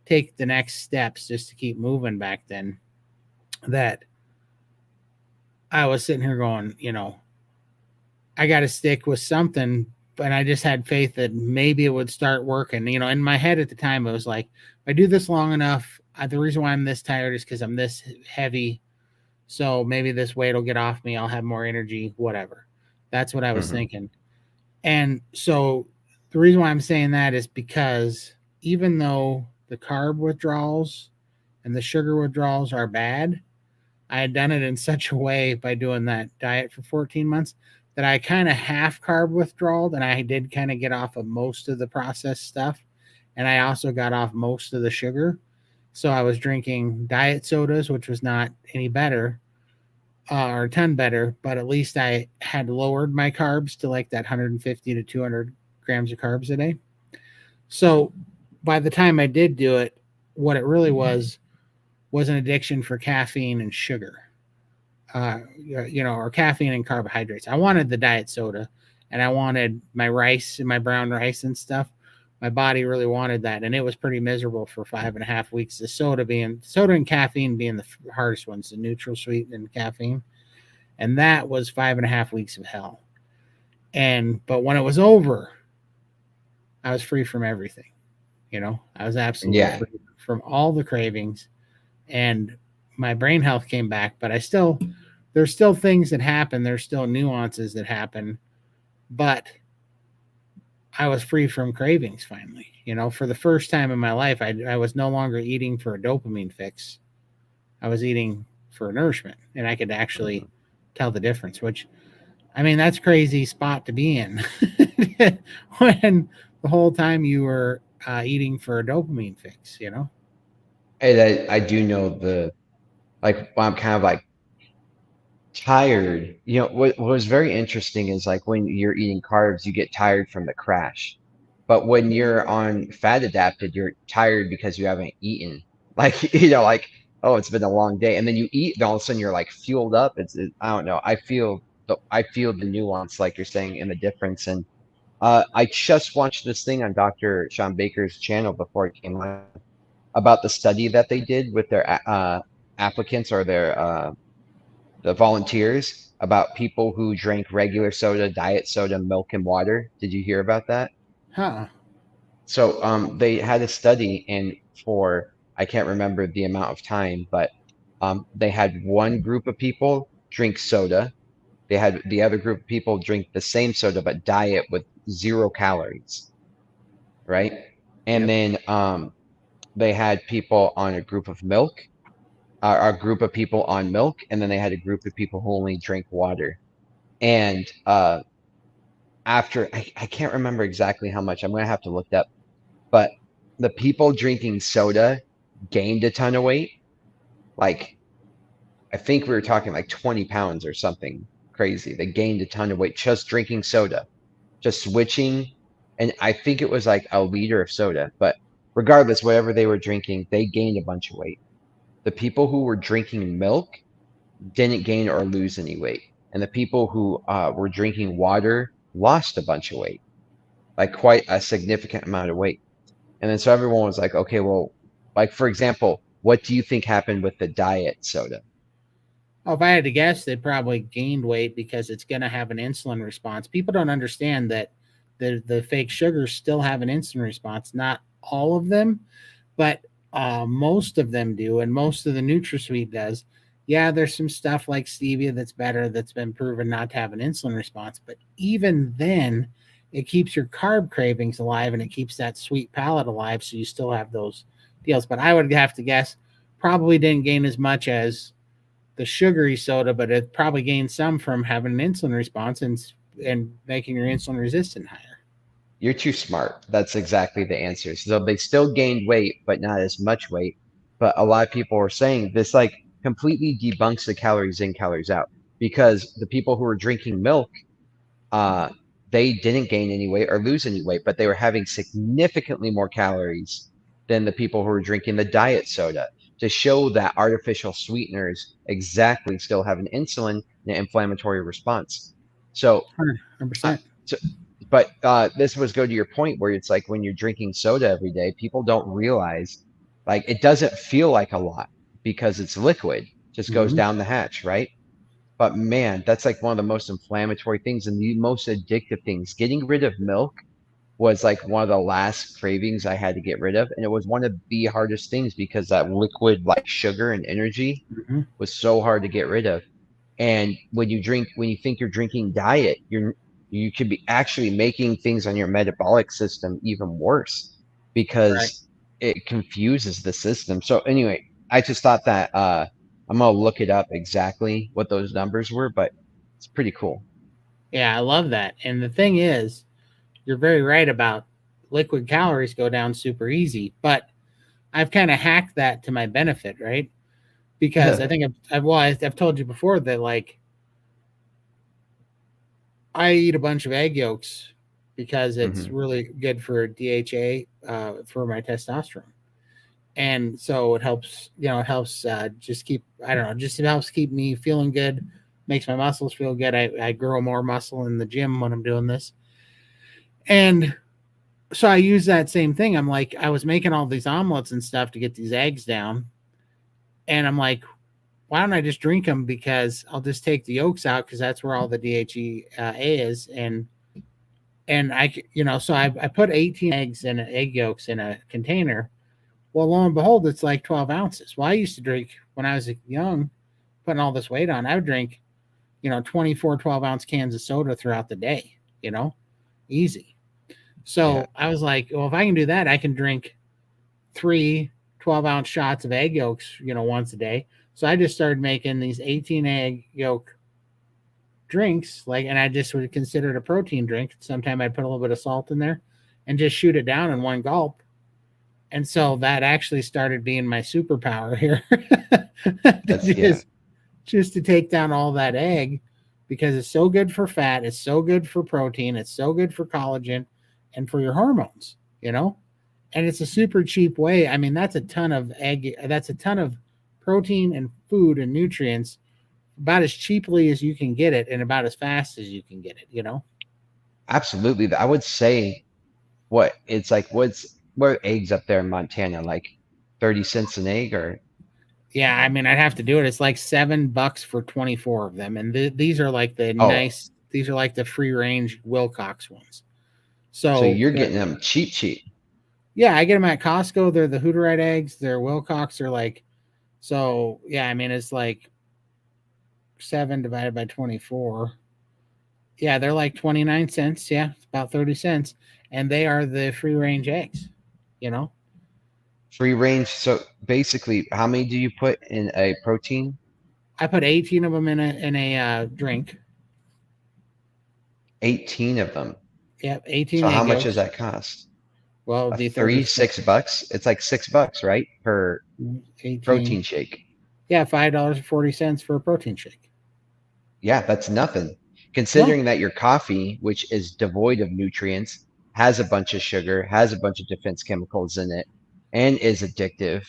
take the next steps just to keep moving back then, that I was sitting here going, I got to stick with something. And I just had faith that maybe it would start working. In my head at the time, it was like, if I do this long enough, the reason why I'm this tired is because I'm this heavy. So maybe this weight will get off me. I'll have more energy, whatever. That's what I was Hmm. thinking. And so the reason why I'm saying that is because even though the carb withdrawals and the sugar withdrawals are bad, I had done it in such a way by doing that diet for 14 months that I kind of half carb withdrawal, and I did kind of get off of most of the processed stuff. And I also got off most of the sugar. So I was drinking diet sodas, which was not any better, or a ton better, but at least I had lowered my carbs to like that 150 to 200 grams of carbs a day. So by the time I did do it, what it really was an addiction for caffeine and sugar, or caffeine and carbohydrates. I wanted the diet soda, and I wanted my rice and my brown rice and stuff. My body really wanted that, and it was pretty miserable for 5.5 weeks. The soda and caffeine being the hardest ones, the neutral sweet and caffeine, and that was 5.5 weeks of hell. But when it was over, I was free from everything. I was absolutely Yeah. free from all the cravings, and my brain health came back. But there's still things that happen. There's still nuances that happen, but I was free from cravings finally. For the first time in my life, I was no longer eating for a dopamine fix. I was eating for nourishment, and I could actually Mhm. tell the difference, which, I mean, that's a crazy spot to be in when the whole time you were eating for a dopamine fix. And I do know like, I'm kind of like tired. What was very interesting is like when you're eating carbs, you get tired from the crash. But when you're on fat adapted, you're tired because you haven't eaten. Like, like, oh, it's been a long day. And then you eat, and all of a sudden you're like fueled up. I don't know. I feel the nuance, like you're saying, in the difference. And I just watched this thing on Dr. Sean Baker's channel before it came on about the study that they did with their applicants, or the volunteers, about people who drank regular soda, diet soda, milk, and water. Did you hear about that? Huh. So they had a study, and for, I can't remember the amount of time, but they had one group of people drink soda. They had the other group of people drink the same soda but diet with 0 calories, right? And Yep. then they had people on a group of milk, a group of people on milk, and then they had a group of people who only drank water. And after, I can't remember exactly how much, I'm gonna have to look it up, but the people drinking soda gained a ton of weight. Like, I think we were talking like 20 pounds or something crazy. They gained a ton of weight just drinking soda, just switching. And I think it was like a liter of soda, but regardless, whatever they were drinking, they gained a bunch of weight. The people who were drinking milk didn't gain or lose any weight. And the people who were drinking water lost a bunch of weight, like quite a significant amount of weight. And then so everyone was like, okay, well, like, for example, what do you think happened with the diet soda? Oh, if I had to guess, they probably gained weight because it's going to have an insulin response. People don't understand that the fake sugars still have an insulin response. Not all of them, but most of them do, and most of the NutraSweet does. Yeah, there's some stuff like stevia that's better, that's been proven not to have an insulin response, but even then, it keeps your carb cravings alive and it keeps that sweet palate alive, so you still have those deals. But I would have to guess probably didn't gain as much as the sugary soda, but it probably gained some from having an insulin response and making your insulin resistant higher. You're too smart. That's exactly the answer. So they still gained weight, but not as much weight. But a lot of people are saying this, like, completely debunks the calories in, calories out, because the people who are drinking milk, they didn't gain any weight or lose any weight, but they were having significantly more calories than the people who were drinking the diet soda to show that artificial sweeteners exactly still have an insulin and an inflammatory response. So, uh, 100%. so but this was go to your point where it's like when you're drinking soda every day, people don't realize like it doesn't feel like a lot because it's liquid, just goes Hmm. down the hatch, right? But man, that's like one of the most inflammatory things and the most addictive things. Getting rid of milk was like one of the last cravings I had to get rid of. And it was one of the hardest things because that liquid like sugar and energy Hmm. was so hard to get rid of. And when you think you're drinking diet, you could be actually making things on your metabolic system even worse Right. because it confuses the system. So anyway, I just thought that I'm gonna look it up exactly what those numbers were, but it's pretty cool. Yeah, I love that. And the thing is, you're very right about liquid calories go down super easy, but I've kind of hacked that to my benefit, right? Because I think I've told you before that like I eat a bunch of egg yolks because it's Hmm. really good for DHA for my testosterone, and so it helps. It helps just keep. I don't know. Just it helps keep me feeling good. Makes my muscles feel good. I grow more muscle in the gym when I'm doing this, and so I use that same thing. I'm like, I was making all these omelets and stuff to get these eggs down, and I'm like, why don't I just drink them? Because I'll just take the yolks out because that's where all the DHEA is, and so I put 18 eggs and egg yolks in a container. Well, lo and behold, it's like 12 ounces. Well, I used to drink when I was young, putting all this weight on. I would drink, 24 12-ounce cans of soda throughout the day. Easy. Yeah, So I was like, well, if I can do that, I can drink three 12-ounce shots of egg yolks, once a day. So I just started making these 18 egg yolk drinks, and I just would consider it a protein drink. Sometimes I'd put a little bit of salt in there and just shoot it down in one gulp. And so that actually started being my superpower here. that's yeah, just just to take down all that egg because it's so good for fat, it's so good for protein, it's so good for collagen and for your hormones, you know? And it's a super cheap way. I mean, that's a ton of egg, that's a ton of protein and food and nutrients about as cheaply as you can get it and about as fast as you can get it. absolutely. I would say what it's like. What are eggs up there in Montana like? 30 cents an egg or Yeah, I mean, I'd have to do it. It's like $7 for 24 of them. And these are like oh, these are like the free range Wilcox ones. so So you're getting them cheap, cheap. yeah, I get them at Costco. They're the Hooterite eggs. They're Wilcox. They're like, so yeah, I mean, it's like 7 divided by 24. Yeah, they're like 29 cents. Yeah, it's about 30 cents. And they are the free range eggs, you know? Free range. So basically, how many do you put in a protein? I put 18 of them in a drink. 18 of them. Yep, 18 So how egg much does yolks. that cost? Well, it'd A be three, 36, $6? It's like $6, right? Per 18. protein shake. Yeah, $5.40 for a protein shake. Yeah, that's nothing. No, Considering that your coffee, which is devoid of nutrients, has a bunch of sugar, has a bunch of defense chemicals in it, and is addictive,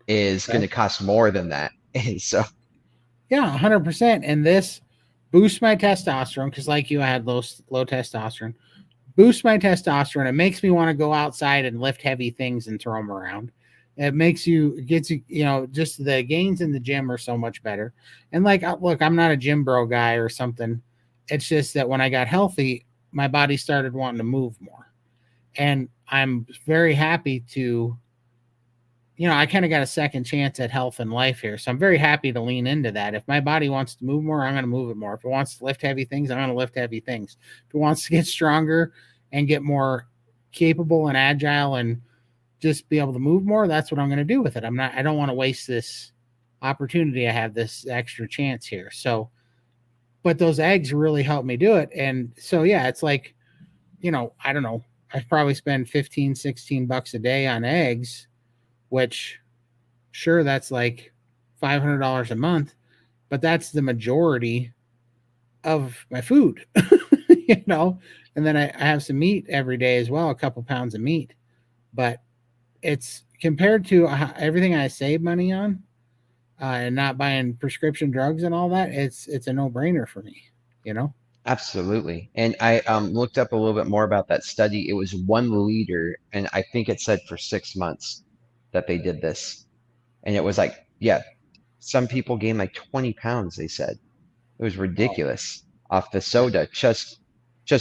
is going right? to cost more than that. And so, Yeah, 100%. And this boosts my testosterone because, like you, I had low testosterone. Boosts my testosterone. It makes me want to go outside and lift heavy things and throw them around. It gets you, just the gains in the gym are so much better. And like, look, I'm not a gym bro guy or something. It's just that when I got healthy, my body started wanting to move more. And I'm very happy to, I kind of got a second chance at health and life here. So I'm very happy to lean into that. If my body wants to move more, I'm going to move it more. If it wants to lift heavy things, I'm going to lift heavy things. If it wants to get stronger and get more capable and agile and just be able to move more, that's what I'm going to do with it. I don't want to waste this opportunity. I have this extra chance here. So, but those eggs really help me do it. And so, yeah, it's like, I don't know. I probably spend 15, $16 a day on eggs, which sure, that's like $500 a month, but that's the majority of my food. and then I have some meat every day as well, a couple pounds of meat. But it's compared to everything I save money on, and not buying prescription drugs and all that, it's a no brainer for me. You know. Absolutely. And I looked up a little bit more about that study. It was 1 liter, and I think it said for 6 months that they did this. And it was like, yeah, some people gained like 20 pounds, they said. It was Oh, ridiculous off the soda just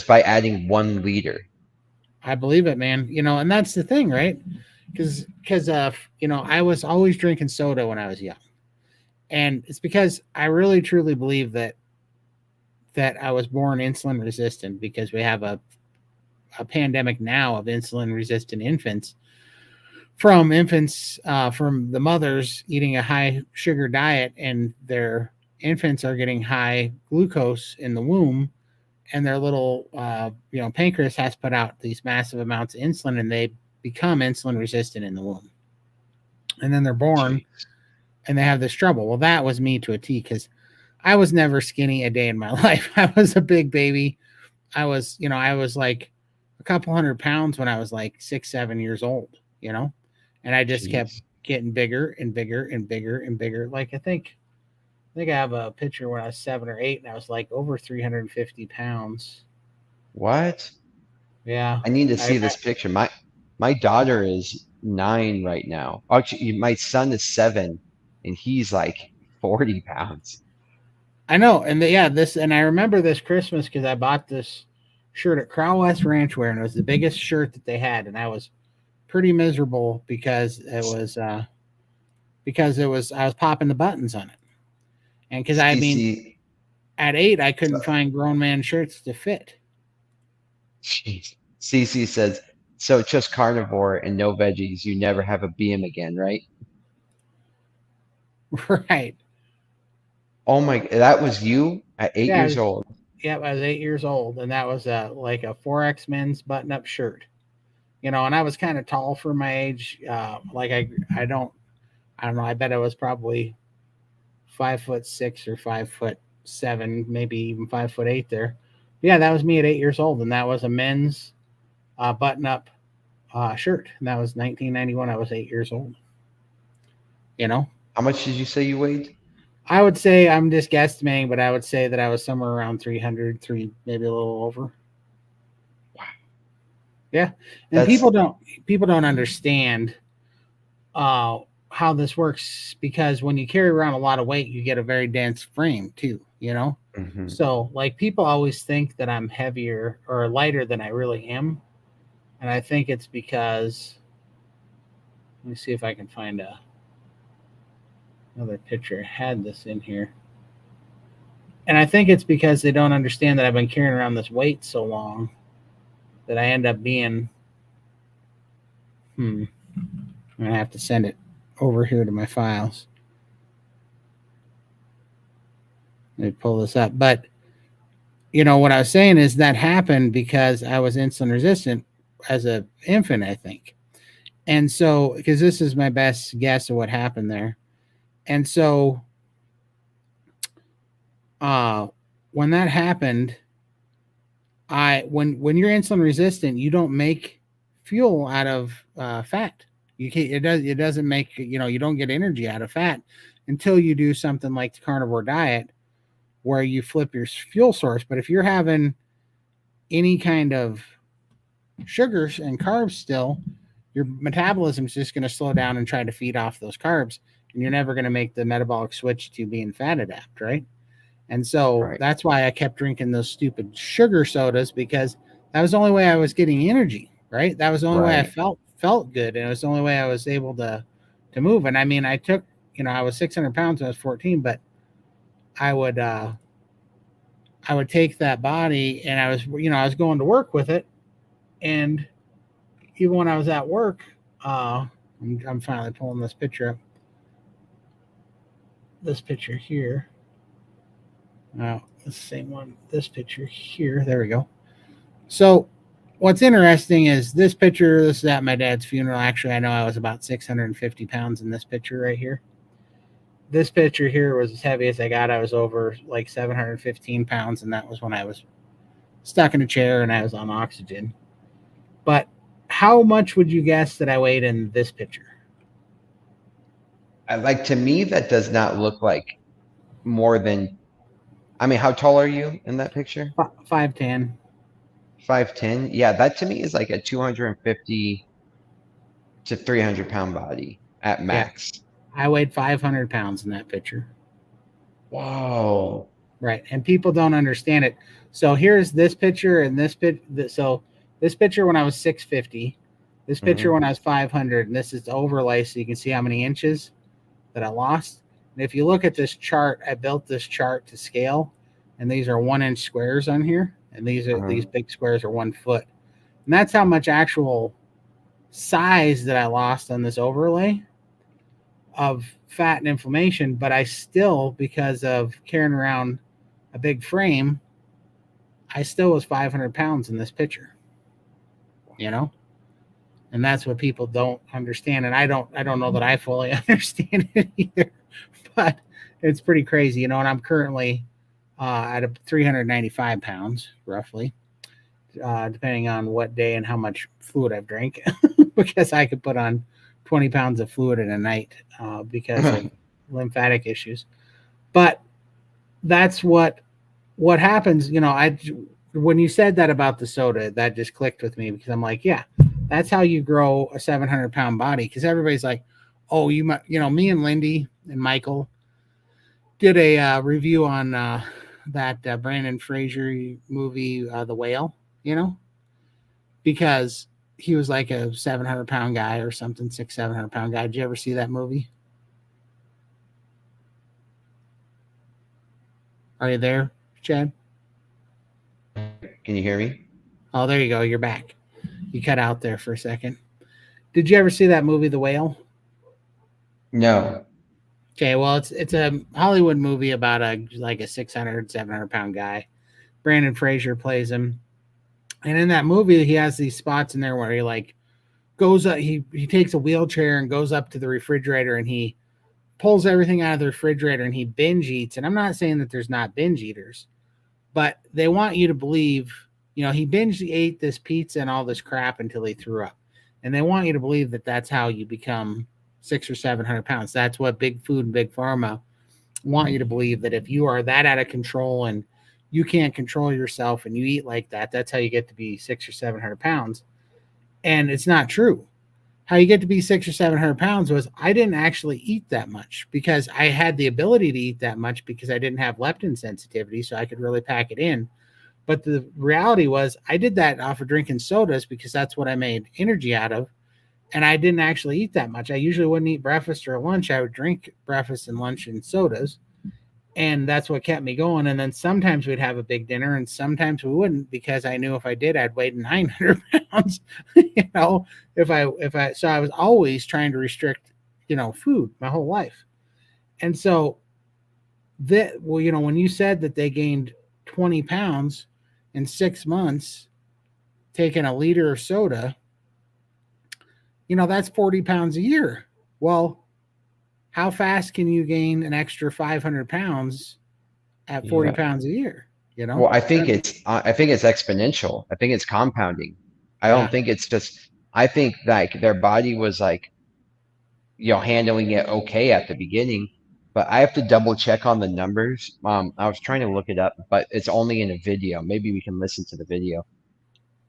by adding 1 liter. I believe it, man. And that's the thing, right? Because I was always drinking soda when I was young, and it's because I really truly believe that I was born insulin resistant, because we have a pandemic now of insulin resistant infants, from the mothers eating a high sugar diet, and their infants are getting high glucose in the womb, and their little pancreas has put out these massive amounts of insulin, and they become insulin resistant in the womb, and then they're born Jeez. and they have this trouble. Well, that was me to a T, because I was never skinny a day in my life. I was a big baby. I was like a couple 100 pounds when I was like 6, 7 years old. And I just kept Jeez. getting bigger and bigger and bigger and bigger. Like I think I have a picture when I was 7 or 8, and I was like over 350 pounds. What? Yeah, I need to I see this picture. My daughter is 9 right now. Actually, my son is 7, and he's like 40 pounds. I know, and and I remember this Christmas because I bought this shirt at Crow West Ranchwear, and it was the biggest shirt that they had, and I was pretty miserable because I was popping the buttons on it, and because I mean CC, at 8 I so, couldn't find grown man shirts to fit. jeez. CC says, so just carnivore and no veggies. You never have a BM again, right? Right? Oh my, that was you at eight Yeah, years old. yeah. I was 8 years old, and that was like a 4X men's button up shirt. And I was kind of tall for my age. Like I don't know. I bet I was probably 5'6" or 5'7", maybe even 5'8" there. Yeah, that was me at 8 years old, and that was a men's button-up shirt, and that was 1991. I was 8 years old. You know, How much did you say you weighed? I would say I'm just guesstimating, but I would say that I was somewhere around 300, maybe a little over. Wow. Yeah, and That's people don't understand uh, how this works, because when you carry around a lot of weight, you get a very dense frame too. mhm. So, like, people always think that I'm heavier or lighter than I really am. And I think it's because, let me see if I can find another picture. I had this in here. And I think it's because they don't understand that I've been carrying around this weight so long that I end up being, I'm going to have to send it over here to my files. Let me pull this up. But what I was saying is that happened because I was insulin resistant as a infant, I think. And so, because this is my best guess of what happened there. And so, uh, when that happened, when you're insulin resistant, you don't make fuel out of fat. It doesn't make, you don't get energy out of fat until you do something like the carnivore diet, where you flip your fuel source. But if you're having any kind of sugars and carbs still, your metabolism is just going to slow down and try to feed off those carbs, and you're never going to make the metabolic switch to being fat adapt, right? And so Right, that's why I kept drinking those stupid sugar sodas, because that was the only way I was getting energy, right? That was the only way I right. felt good, and it was the only way I was able to move. And I mean, I was 600 pounds when I was 14, but I would I would take that body, and I was going to work with it, and even when I was at work, I'm finally pulling this picture up. This picture here. Oh, the same one. This picture here. There we go. So, what's interesting is this picture. This is at my dad's funeral. Actually, I know I was about 650 pounds in this picture right here. This picture here was as heavy as I got. I was over like 715 pounds, and that was when I was stuck in a chair and I was on oxygen. But how much would you guess that I weighed in this picture? Like to me, that does not look like more than. I mean, how tall are you in that picture? 5'10". 5'10". Yeah, that to me is like a 250 to 300 pound body at Yeah, max. I weighed 500 pounds in that picture. Whoa. Right. And people don't understand it. So here's this picture and this So this picture when I was 650, this picture Hmm. when I was 500, and this is the overlay so you can see how many inches that I lost. And if you look at this chart, I built this chart to scale, and these are 1 inch squares on here, and these Uh-huh. big squares are 1 foot. And that's how much actual size that I lost on this overlay of fat and inflammation, but I still, because of carrying around a big frame, I still was 500 pounds in this picture, you know? And that's what people don't understand. And I don't know that I fully understand it either, but it's pretty crazy, And I'm currently at 395 pounds, roughly, depending on what day and how much fluid I've drank, because I could put on 20 pounds of fluid in a night because of lymphatic issues. But that's what happens. When you said that about the soda, that just clicked with me because I'm like, yeah, that's how you grow a 700-pound body. Because everybody's like, oh, me and Lindy and Michael did a review on that Brandon Fraser movie, The Whale. You know, because he was like a 700-pound guy or something, 700-pound guy. Did you ever see that movie? Are you there, Chad? Can you hear me? Oh, there you go. You're back. You cut out there for a second. Did you ever see that movie, The Whale? No. Okay, well, it's a Hollywood movie about a 600, 700-pound guy. Brandon Fraser plays him, and in that movie, he has these spots in there where he like goes up. He takes a wheelchair and goes up to the refrigerator, and he pulls everything out of the refrigerator, and he binge eats. And I'm not saying that there's not binge eaters, but they want you to believe, he binge ate this pizza and all this crap until he threw up, and they want you to believe that that's how you become 600 or 700 pounds. That's what big food and big pharma want you to believe, that if you are that out of control and you can't control yourself and you eat like that, that's how you get to be 600 or 700 pounds. And it's not true. How you get to be 600 or 700 pounds was I didn't actually eat that much because I had the ability to eat that much because I didn't have leptin sensitivity, so I could really pack it in. But the reality was I did that off of drinking sodas because that's what I made energy out of. And I didn't actually eat that much. I usually wouldn't eat breakfast or lunch. I would drink breakfast and lunch and sodas. And that's what kept me going. And then sometimes we'd have a big dinner and sometimes we wouldn't because I knew if I did, I'd weigh 900 pounds, so I was always trying to restrict, food my whole life. And so when you said that they gained 20 pounds in 6 months, taking a liter of soda, that's 40 pounds a year. Well, how fast can you gain an extra 500 pounds at 40 Yeah. pounds a year? You know? Well, I think it's exponential. I think it's compounding. I don't Yeah. think it's just. I think like their body was like handling it okay at the beginning, but I have to double check on the numbers. I was trying to look it up, but it's only in a video. Maybe we can listen to the video.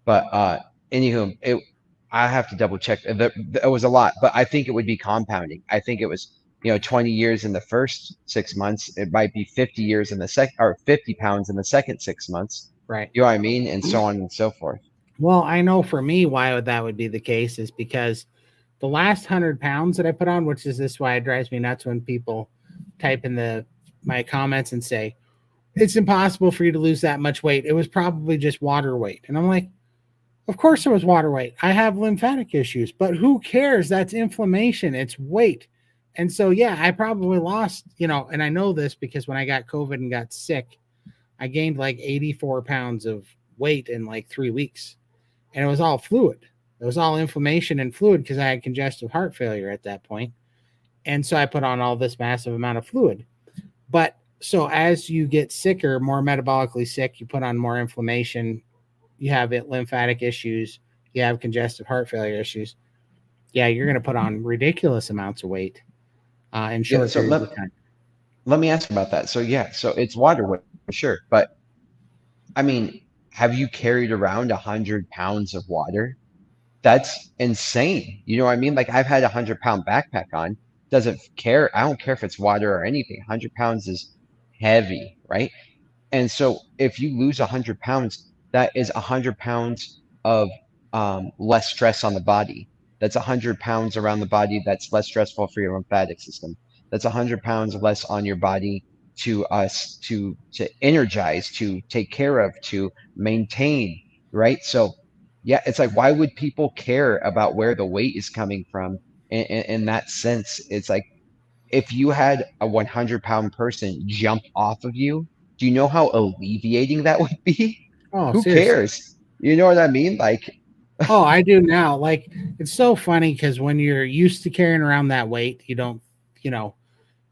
But anywho, I have to double check. It was a lot, but I think it would be compounding. I think it was 20 years in the first 6 months. It might be 50 years in the second, or 50 pounds in the second 6 months. Right. You know what I mean, and so on and so forth. Well, I know for me why that would be the case is because the last 100 pounds that I put on, which is this why it drives me nuts when people type in my comments and say it's impossible for you to lose that much weight. It was probably just water weight, and I'm like, of course it was water weight. I have lymphatic issues, but who cares? That's inflammation. It's weight. And so, yeah, I probably lost, and I know this because when I got COVID and got sick, I gained like 84 pounds of weight in like 3 weeks. And it was all fluid. It was all inflammation and fluid because I had congestive heart failure at that point. And so I put on all this massive amount of fluid. But So as you get sicker, more metabolically sick, you put on more inflammation, you have lymphatic issues, you have congestive heart failure issues. Yeah, you're going to put on ridiculous amounts of weight in Yeah. short So periods of time. let me ask about that. So yeah, so it's water weight for sure. But I mean, have you carried around 100 pounds of water? That's insane. You know what I mean? Like I've had 100 pound backpack on. Doesn't care. I don't care if it's water or anything. 100 pounds is heavy, right? And so if you lose 100 pounds, that is 100 pounds of less stress on the body. That's 100 pounds around the body that's less stressful for your lymphatic system. That's 100 pounds less on your body to us to energize, to take care of, to maintain, right? So yeah, it's like why would people care about where the weight is coming from in that sense? It's like if you had a 100 pound person jump off of you, do you know how alleviating that would be? Oh, Who seriously. cares? You know what I mean? Like, Oh, I do now. Like it's so funny because when you're used to carrying around that weight, you know,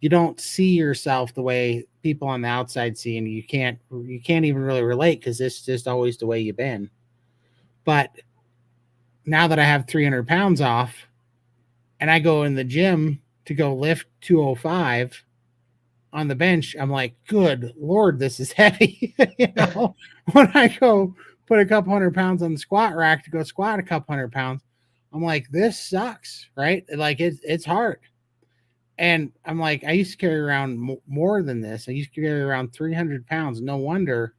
you don't see yourself the way people on the outside see, and you can't even really relate because it's just always the way you've been. But now that I have 300 pounds off, and I go in the gym to go lift 205 on the bench, I'm like, good Lord, this is heavy. When I go put a couple hundred pounds on the squat rack to go squat a couple hundred pounds, I'm like, this sucks, right? Like it's hard. And I'm like, I used to carry around more than this. I used to carry around 300 pounds. No wonder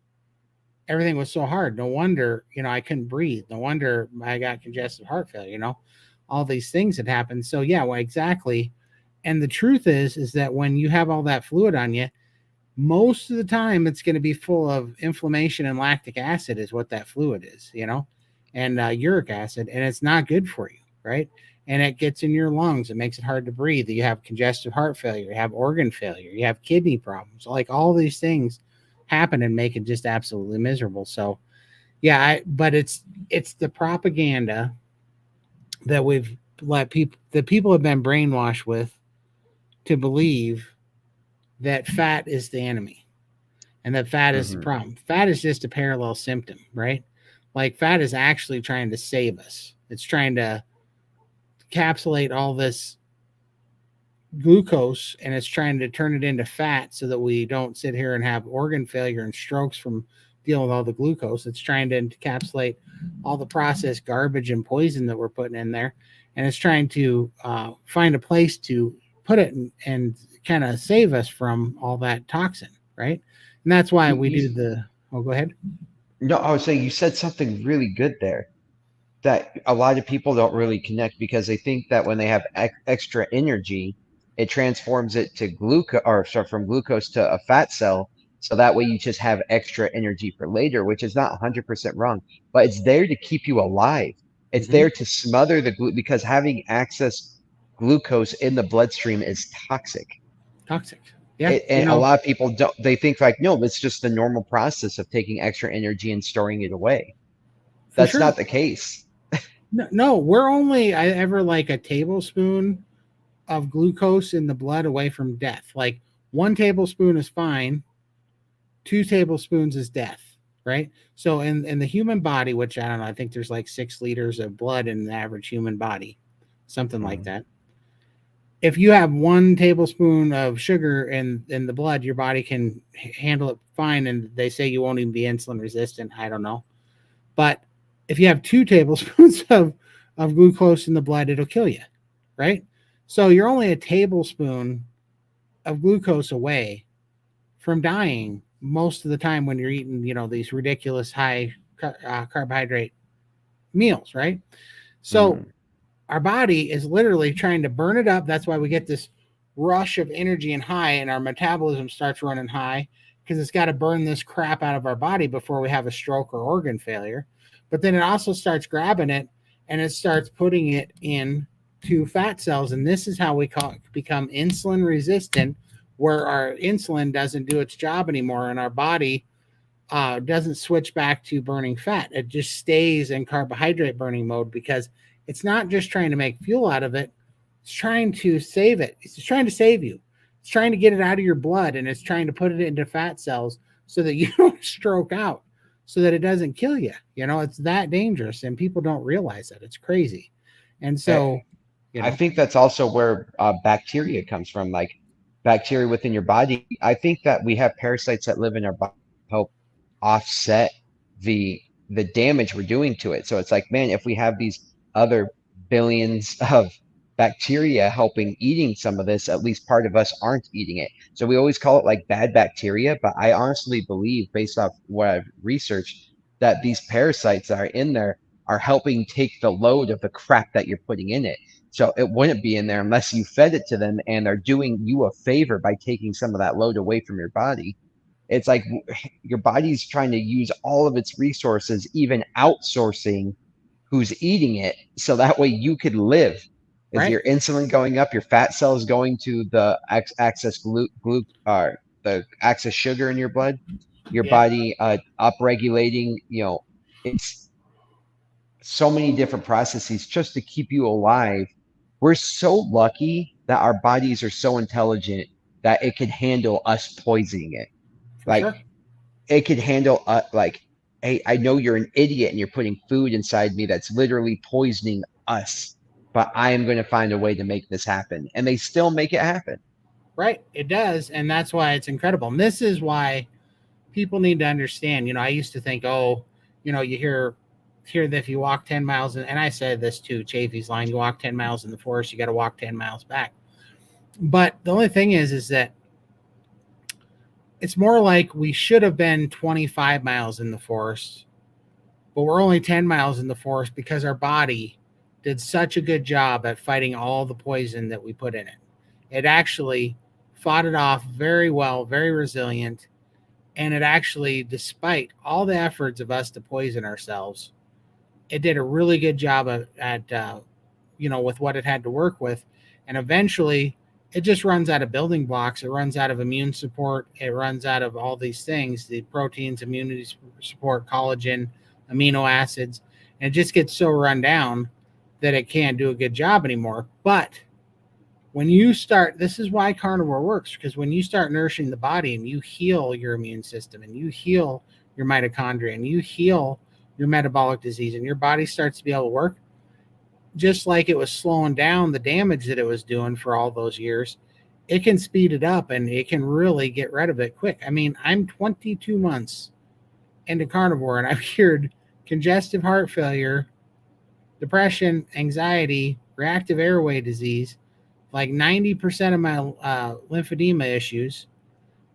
everything was so hard. No wonder, I couldn't breathe. No wonder I got congestive heart failure, all these things had happened. So yeah, well, exactly. And the truth is that when you have all that fluid on you, most of the time it's going to be full of inflammation, and lactic acid is what that fluid is, and uric acid, and it's not good for you, right? And it gets in your lungs. It makes it hard to breathe. You have congestive heart failure, you have organ failure, you have kidney problems. Like all these things happen and make it just absolutely miserable. So yeah, but it's the propaganda that we've let people have been brainwashed with to believe that fat is the enemy and that fat is the mhm, problem. Fat is just a parallel symptom, right? Like fat is actually trying to save us. It's trying to encapsulate all this glucose and it's trying to turn it into fat so that we don't sit here and have organ failure and strokes from dealing with all the glucose. It's trying to encapsulate all the processed garbage and poison that we're putting in there. And it's trying to find a place to put it and kind of save us from all that toxin, right? And that's why we you, do oh, go ahead. no, I was saying you said something really good there that a lot of people don't really connect because they think that when they have extra energy, it transforms it to glucose or sorry, from glucose to a fat cell. So that way you just have extra energy for later, which is not 100% wrong, but it's there to keep you alive. It's Mm-hmm. there to smother the because having access glucose in the bloodstream is toxic. Toxic. Yeah. And a lot of people don't, they think like, no, it's just the normal process of taking extra energy and storing it away. For That's sure. not the case. No, no, we're only I ever like a tablespoon of glucose in the blood away from death. Like 1 tablespoon is fine, 2 tablespoons is death, right? So in the human body, which I don't know, I think there's like 6 liters of blood in the average human body, something like Mhm. that. If you have 1 tablespoon of sugar in the blood, your body can handle it fine, and they say you won't even be insulin resistant. I don't know, but if you have 2 tablespoons of glucose in the blood, it'll kill you, right? So you're only a tablespoon of glucose away from dying most of the time when you're eating, these ridiculous high carbohydrate meals, right? So Mhm. our body is literally trying to burn it up. That's why we get this rush of energy and high, and our metabolism starts running high because it's got to burn this crap out of our body before we have a stroke or organ failure. But then it also starts grabbing it and it starts putting it in to fat cells. And this is how we become insulin resistant, where our insulin doesn't do its job anymore and our body doesn't switch back to burning fat. It just stays in carbohydrate burning mode because it's not just trying to make fuel out of it. It's trying to save it. It's trying to save you. It's trying to get it out of your blood, and it's trying to put it into fat cells so that you don't stroke out, so that it doesn't kill you. It's that dangerous, and people don't realize that. It's crazy. And I, so, you I know, think that's also where bacteria comes from, like bacteria within your body. I think that we have parasites that live in our body help offset the damage we're doing to it. So it's like, man, if we have these other billions of bacteria helping eating some of this, at least part of us aren't eating it. So we always call it like bad bacteria, but I honestly believe, based off what I've researched, that these parasites that are in there are helping take the load of the crap that you're putting in it. So it wouldn't be in there unless you fed it to them, and they're doing you a favor by taking some of that load away from your body. It's like your body's trying to use all of its resources, even outsourcing who's eating it, so that way you could live. Is right? your insulin going up? Your fat cells going to the excess the excess sugar in your blood? Your Yep, body upregulating. It's so many different processes just to keep you alive. We're so lucky that our bodies are so intelligent that it could handle us poisoning it. for Like sure. it could handle like, hey, I know you're an idiot and you're putting food inside me that's literally poisoning us, but I am going to find a way to make this happen. And they still make it happen. Right. It does. And that's why it's incredible. And this is why people need to understand. I used to think, oh, you hear that if you walk 10 miles, and I said this too, Chafee's line, you walk 10 miles in the forest, you got to walk 10 miles back. But the only thing is that it's more like we should have been 25 miles in the forest, but we're only 10 miles in the forest because our body did such a good job at fighting all the poison that we put in it. It actually fought it off very well, very resilient. And it actually, despite all the efforts of us to poison ourselves, it did a really good job with what it had to work with. And eventually, it just runs out of building blocks. It runs out of immune support. It runs out of all these things, the proteins, immunity support, collagen, amino acids. And it just gets so run down that it can't do a good job anymore. But when you start, this is why carnivore works, because when you start nourishing the body and you heal your immune system and you heal your mitochondria and you heal your metabolic disease and your body starts to be able to work, just like it was slowing down the damage that it was doing for all those years, it can speed it up and it can really get rid of it quick. I mean, I'm 22 months into carnivore and I've cured congestive heart failure, depression, anxiety, reactive airway disease, like 90% of my lymphedema issues.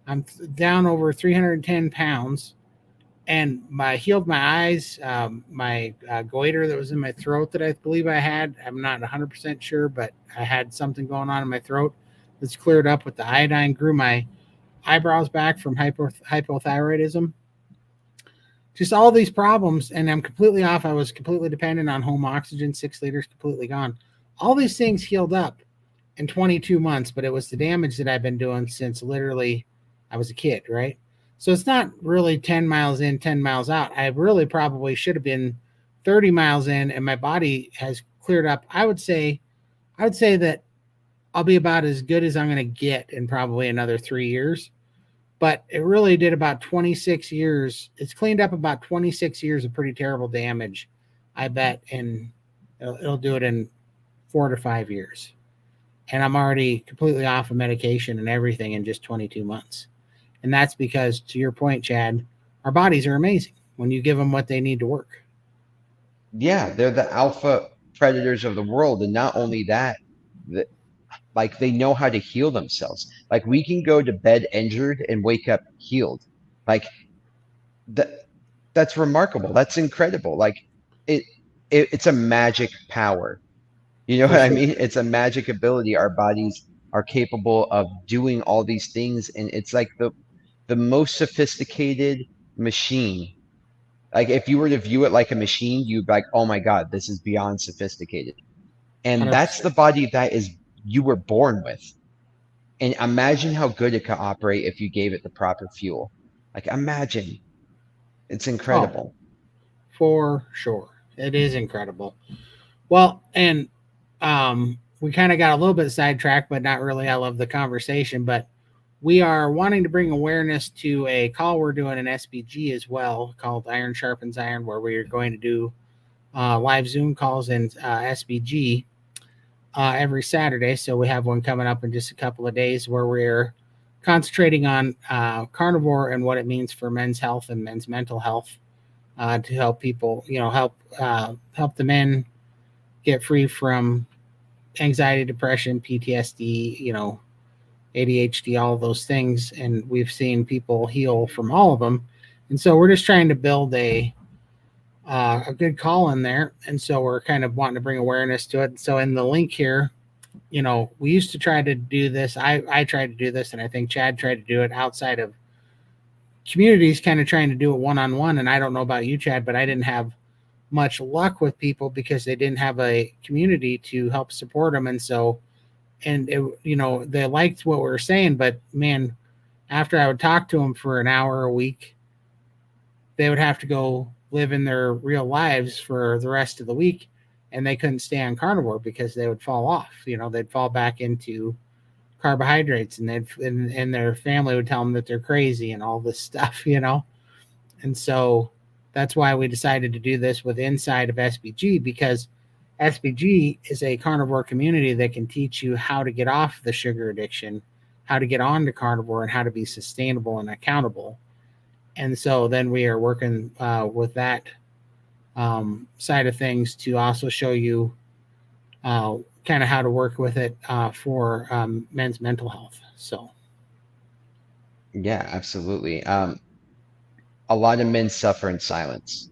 I'm down over 310 pounds, and I healed my eyes, my goiter that was in my throat that I believe I had. I'm not 100% sure, but I had something going on in my throat that's cleared up with the iodine. Grew my eyebrows back from hypothyroidism. Just all these problems, and I'm completely off. I was completely dependent on home oxygen, 6 liters, completely gone. All these things healed up in 22 months, but it was the damage that I've been doing since literally I was a kid, right? So it's not really 10 miles in, 10 miles out. I really probably should have been 30 miles in, and my body has cleared up. I would say that I'll be about as good as I'm going to get in probably another 3 years. But it really did about 26 years. It's cleaned up about 26 years of pretty terrible damage, I bet, and it'll do it in 4 to 5 years. And I'm already completely off of medication and everything in just 22 months. And that's because, to your point, Chad, our bodies are amazing when you give them what they need to work. Yeah, they're the alpha predators of the world. And not only that, the, like they know how to heal themselves. Like we can go to bed injured and wake up healed. Like that that's remarkable. That's incredible. Like it, it's a magic power. You know For what I sure. mean? It's a magic ability. Our bodies are capable of doing all these things, and it's like the most sophisticated machine. Like if you were to view it like a machine, you'd be like, "Oh my God, this is beyond sophisticated." And that's 100%. the body that is you were born with. And imagine how good it could operate if you gave it the proper fuel. Like imagine, it's Oh, incredible. for sure. It is incredible. Well, and we kind of got a little bit sidetracked, but not really. I love the conversation, but we are wanting to bring awareness to a call we're doing in SBG as well, called Iron Sharpens Iron, where we are going to do live Zoom calls in SBG every Saturday. So we have one coming up in just a couple of days where we're concentrating on carnivore and what it means for men's health and men's mental health, to help people, help the men get free from anxiety, depression, PTSD, ADHD, all of those things. And we've seen people heal from all of them. And so we're just trying to build a good call in there. And so we're kind of wanting to bring awareness to it. So in the link here, we used to try to do this. I tried to do this, and I think Chad tried to do it outside of communities, kind of trying to do it one on one. And I don't know about you, Chad, but I didn't have much luck with people because they didn't have a community to help support them. And so, and it, they liked what we were saying, but man, after I would talk to them for an hour a week, they would have to go live in their real lives for the rest of the week, and they couldn't stay on carnivore because they would fall off. They'd fall back into carbohydrates, and and their family would tell them that they're crazy and all this stuff. And so that's why we decided to do this with inside of SBG, because SBG is a carnivore community that can teach you how to get off the sugar addiction, how to get on to carnivore, and how to be sustainable and accountable. And so then we are working with that side of things to also show you kind of how to work with it for men's mental health. So, Yeah, absolutely. A lot of men suffer in silence.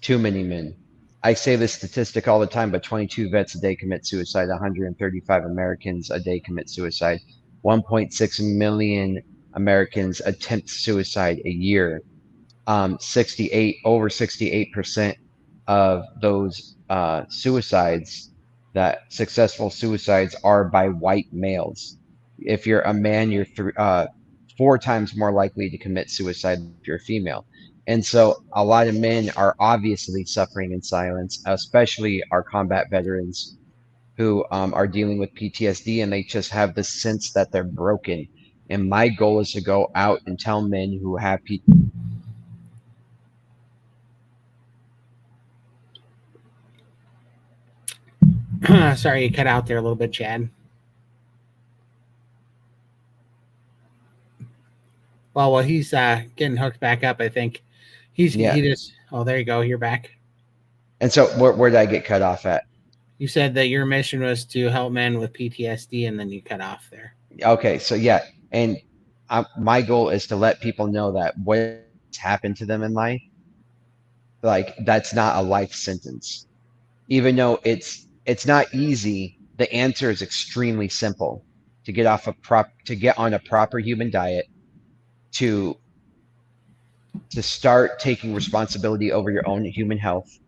Too many men. I say this statistic all the time, but 22 vets a day commit suicide. 135 Americans a day commit suicide. 1.6 million Americans attempt suicide a year. 68% of those suicides, that successful suicides, are by white males. If you're a man, you're 4 times more likely to commit suicide if you're a female. And so a lot of men are obviously suffering in silence, especially our combat veterans who are dealing with PTSD, and they just have the sense that they're broken. And my goal is to go out and tell men who have PTSD. sorry you cut out there a little bit, Chad. Well, while he's getting hooked back up, I think he Yeah. just. Oh, there you go. You're back. And so where did I get cut off at? You said that your mission was to help men with PTSD, and then you cut off there. Okay, so yeah, and my goal is to let people know that what's happened to them in life, like that's not a life sentence. Even though it's not easy, the answer is extremely simple. To get on a proper human diet, to start taking responsibility over your own human health,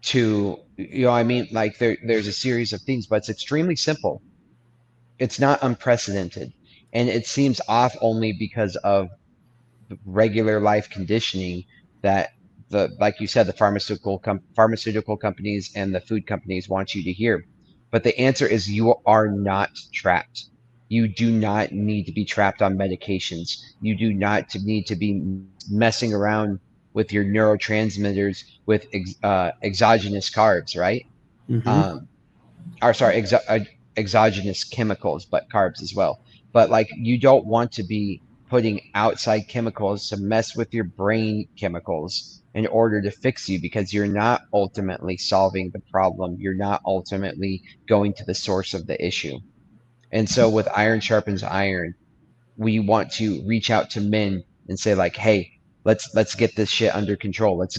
to I mean, like there's a series of things, but it's extremely simple. It's not unprecedented, and it seems off only because of regular life conditioning that the like you said, the pharmaceutical companies and the food companies want you to hear. But the answer is you are not trapped. You do not need to be trapped on medications. You do not need to be messing around with your neurotransmitters with exogenous carbs, right? Mm-hmm. Um, or sorry, exogenous chemicals, but carbs as well. But like you don't want to be putting outside chemicals to mess with your brain chemicals in order to fix you, because you're not ultimately solving the problem. You're not ultimately going to the source of the issue. And so with Iron Sharpens Iron, we want to reach out to men and say like, hey, let's get this shit under control. Let's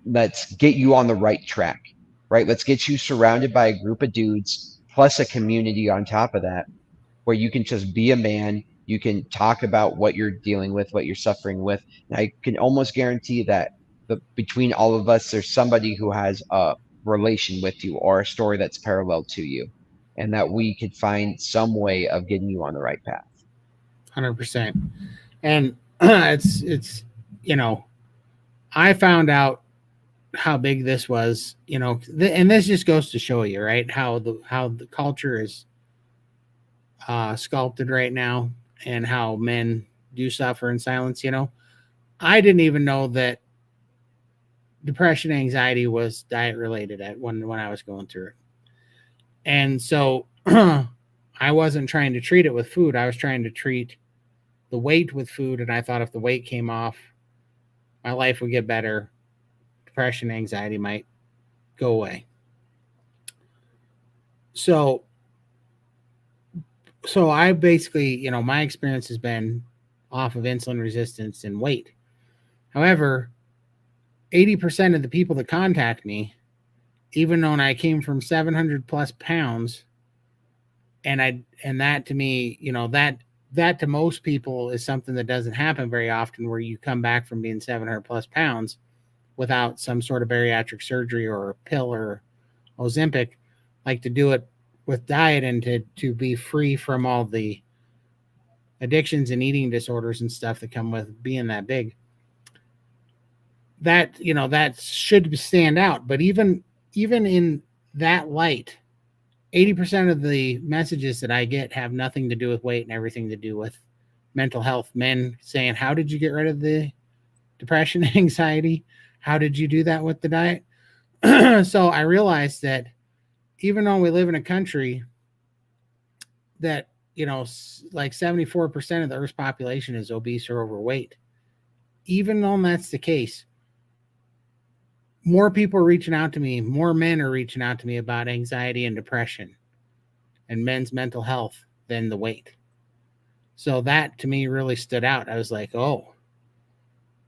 let's get you on the right track, right? Let's get you surrounded by a group of dudes plus a community on top of that, where you can just be a man. You can talk about what you're dealing with, what you're suffering with. And I can almost guarantee that between all of us, there's somebody who has a relation with you or a story that's parallel to you, and that we could find some way of getting you on the right path. 100%. And it's I found out how big this was, and this just goes to show you, right, how the culture is sculpted right now, and how men do suffer in silence. I didn't even know that depression, anxiety was diet related at when I was going through it. And so I wasn't trying to treat it with food. I was trying to treat the weight with food. And I thought if the weight came off, my life would get better. Depression, anxiety might go away. So, so I basically, my experience has been off of insulin resistance and weight. However, 80% of the people that contact me, even though I came from 700 plus pounds, and that to me, that to most people is something that doesn't happen very often, where you come back from being 700 plus pounds without some sort of bariatric surgery or a pill or Ozempic, like to do it with diet and to be free from all the addictions and eating disorders and stuff that come with being that big. That should stand out. But even in that light, 80% of the messages that I get have nothing to do with weight and everything to do with mental health. Men saying, "How did you get rid of the depression, anxiety? How did you do that with the diet?" So I realized that even though we live in a country that, like 74% of the Earth's population is obese or overweight, even though that's the case, more people are reaching out to me, more men are reaching out to me about anxiety and depression and men's mental health than the weight. So that to me really stood out. I was like, oh,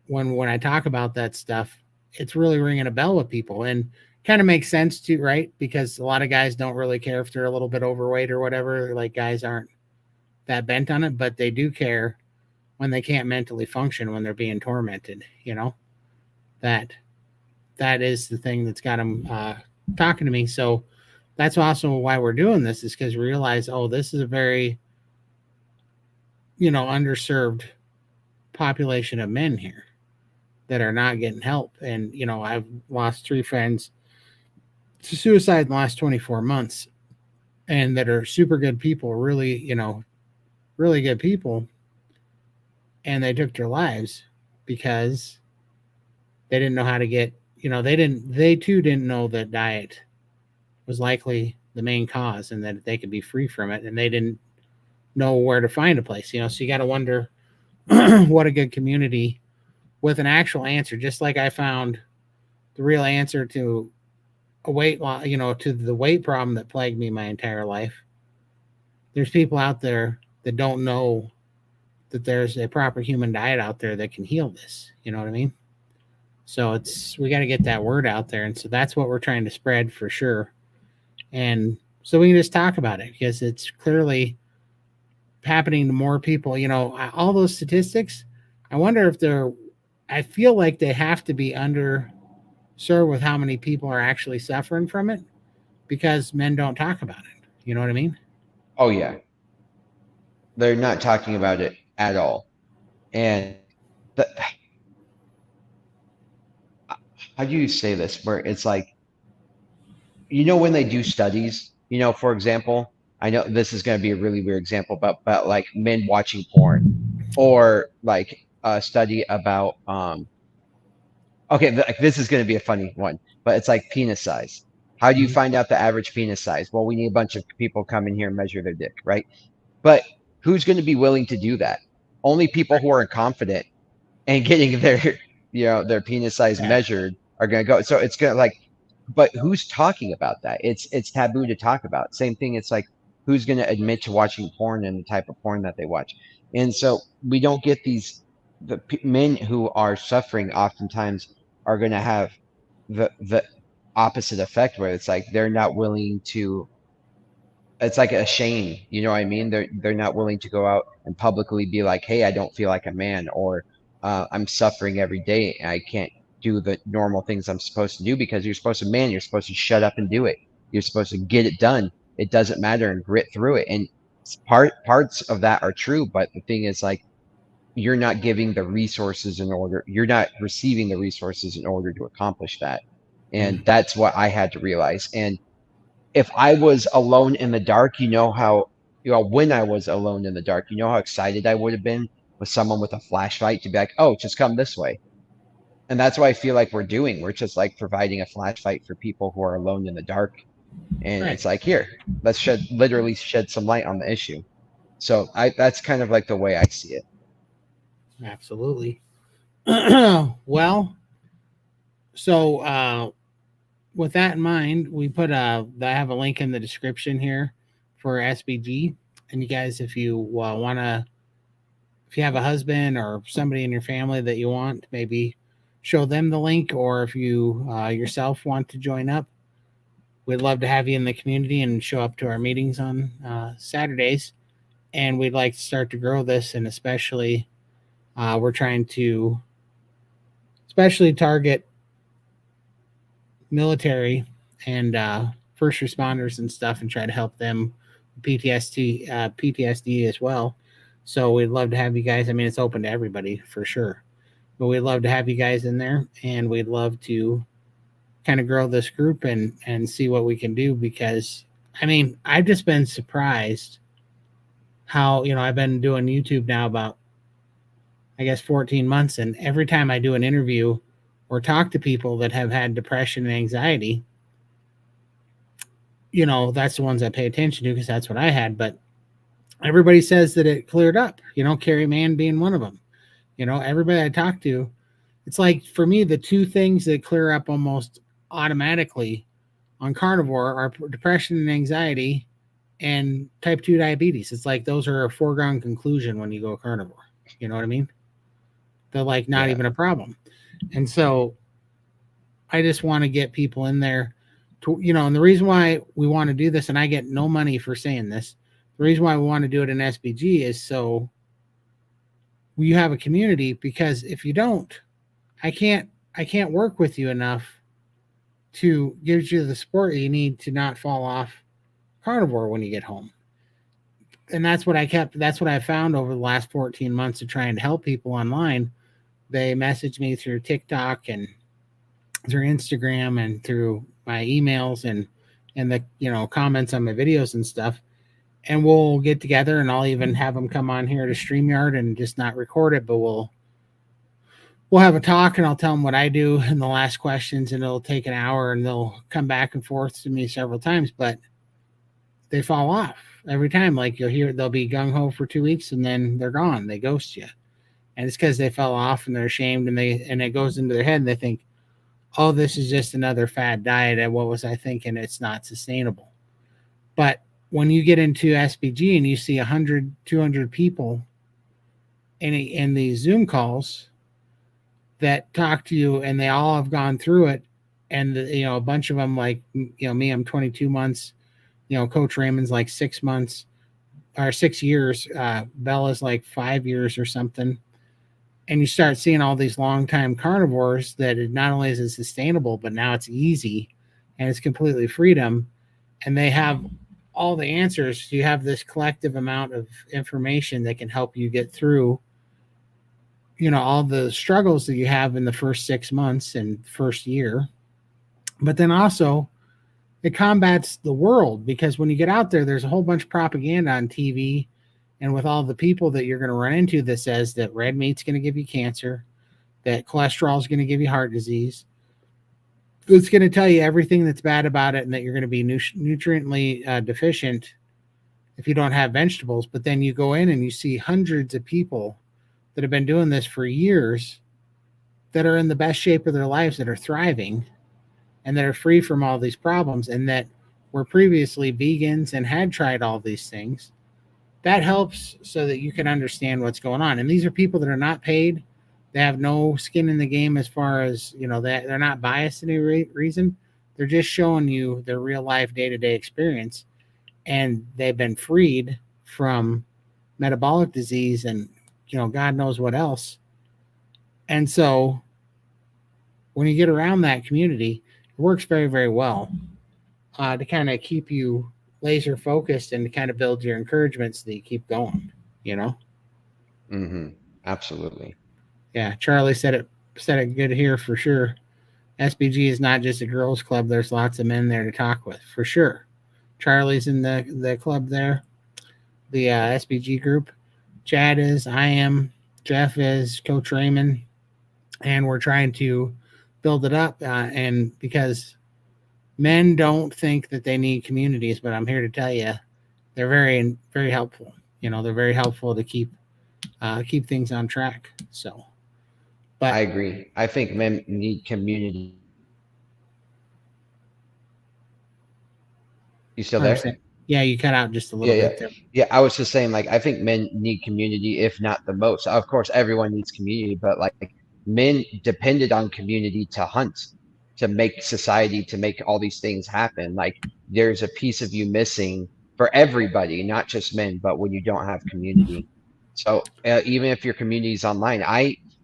when I talk about that stuff, it's really ringing a bell with people, and kind of makes sense too, right? Because a lot of guys don't really care if they're a little bit overweight or whatever. Like, guys aren't that bent on it, but they do care when they can't mentally function, when they're being tormented. That that is the thing that's got them talking to me. So that's also why we're doing this, is because we realize, oh, this is a very, underserved population of men here that are not getting help. And, I've lost 3 friends to suicide in the last 24 months, and that are super good people, really, really good people. And they took their lives because they didn't know how to get, they too didn't know that diet was likely the main cause and that they could be free from it. And they didn't know where to find a place, so you got to wonder what a good community with an actual answer, just like I found the real answer to a weight loss, to the weight problem that plagued me my entire life. There's people out there that don't know that there's a proper human diet out there that can heal this. You know what I mean? So we got to get that word out there, and so that's what we're trying to spread for sure. And so we can just talk about it because it's clearly happening to more people. All those statistics. I wonder if they're. I feel like they have to be underserved with how many people are actually suffering from it, because men don't talk about it. You know what I mean? Oh yeah, they're not talking about it at all. And the, how do you say this? Where it's like, when they do studies, for example, I know this is going to be a really weird example, but like men watching porn, or like a study about okay, like this is going to be a funny one, but it's like penis size. How do you Mhm. find out the average penis size? Well, we need a bunch of people come in here and measure their dick, right? But who's going to be willing to do that? Only people who are confident and getting their their penis size Yeah. measured are going to go. So it's going to like, but who's talking about that? It's taboo to talk about. Same thing. It's like, who's going to admit to watching porn and the type of porn that they watch? And so we don't get these. The men who are suffering oftentimes are going to have the opposite effect, where it's like they're not willing to, it's like a shame, you know what I mean? They're not willing to go out and publicly be like, "Hey, I don't feel like a man," or "I'm suffering every day and I can't do the normal things I'm supposed to do," because you're supposed to, man, you're supposed to shut up and do it. You're supposed to get it done. It doesn't matter, and grit through it. And parts of that are true, but the thing is, like, you're not giving the resources in order. You're not receiving the resources in order to accomplish that. And that's what I had to realize. And if I was alone in the dark, when I was alone in the dark, how excited I would have been with someone with a flashlight to be like, oh, just come this way. And that's what I feel like we're doing. We're just like providing a flashlight for people who are alone in the dark. And Right. it's like, here, let's literally shed some light on the issue. So that's kind of like the way I see it. Absolutely. Well, so with that in mind, we put I have a link in the description here for SBG, and you guys, if you want to, if you have a husband or somebody in your family that you want, maybe show them the link, or if you yourself want to join up, we'd love to have you in the community and show up to our meetings on Saturdays. And we'd like to start to grow this, and especially we're trying to especially target military and first responders and stuff, and try to help them PTSD as well. So we'd love to have you guys. I mean, it's open to everybody for sure, but we'd love to have you guys in there, and we'd love to kind of grow this group and see what we can do. Because I mean, I've just been surprised how I've been doing YouTube now about, I guess, 14 months, and every time I do an interview or talk to people that have had depression and anxiety, that's the ones I pay attention to because that's what I had. But everybody says that it cleared up, Carrie Mann being one of them. Everybody I talk to, it's like, for me, the two things that clear up almost automatically on carnivore are depression and anxiety and type 2 diabetes. It's like those are a foregone conclusion when you go carnivore. You know what I mean? They're like not Yeah. even a problem. And so I just want to get people in there to, and the reason why we want to do this, and I get no money for saying this, the reason why we want to do it in SBG is so you have a community. Because if you don't, I can't work with you enough to give you the support you need to not fall off carnivore when you get home. And that's what I found over the last 14 months of trying to help people online. They message me through TikTok and through Instagram and through my emails and the comments on my videos and stuff. And we'll get together, and I'll even have them come on here to StreamYard and just not record it, but we'll have a talk, and I'll tell them what I do and the last questions, and it'll take an hour, and they'll come back and forth to me several times. But they fall off every time. Like, you'll hear they'll be gung ho for 2 weeks, and then they're gone. They ghost you, and it's because they fell off and they're ashamed, and it goes into their head, and they think, oh, this is just another fad diet, and what was I thinking? It's not sustainable. But when you get into SBG and you see 100, 200 people in these Zoom calls that talk to you, and they all have gone through it, and a bunch of them, like me, I'm 22 months, Coach Raymond's like 6 months or 6 years, Bella's like 5 years or something. And you start seeing all these long-time carnivores that it not only is it sustainable, but now it's easy and it's completely freedom, and they have all the answers. You have this collective amount of information that can help you get through all the struggles that you have in the first 6 months and first year. But then also it combats the world, because when you get out there, there's a whole bunch of propaganda on TV and with all the people that you're going to run into that says that red meat's going to give you cancer, that cholesterol is going to give you heart disease. It's going to tell you everything that's bad about it, and that you're going to be nutriently deficient if you don't have vegetables. But then you go in and you see hundreds of people that have been doing this for years that are in the best shape of their lives, that are thriving, and that are free from all these problems, and that were previously vegans and had tried all these things. That helps so that you can understand what's going on. And these are people that are not paid. They have no skin in the game as far as, they're not biased in any reason. They're just showing you their real life day-to-day experience. And they've been freed from metabolic disease and, God knows what else. And so when you get around that community, it works very, very well to kind of keep you laser focused and to kind of build your encouragement so that you keep going, Mm-hmm. Absolutely. Yeah, Charlie said it good here for sure. SBG is not just a girls' club. There's lots of men there to talk with, for sure. Charlie's in the club there, the SBG group. Chad is, I am, Jeff is, Coach Raymond, and we're trying to build it up. And because men don't think that they need communities, but I'm here to tell you, they're very, very helpful. They're very helpful to keep things on track. So, I but agree. I think men need community. You still there? 100%. Yeah, you cut out just a Yeah, little yeah. bit there. Yeah, I was just saying, like, I think men need community, if not the most. Of course, everyone needs community, but like men depended on community to hunt, to make society, to make all these things happen. Like, there's a piece of you missing for everybody, not just men, but when you don't have community. So, even if your community is online,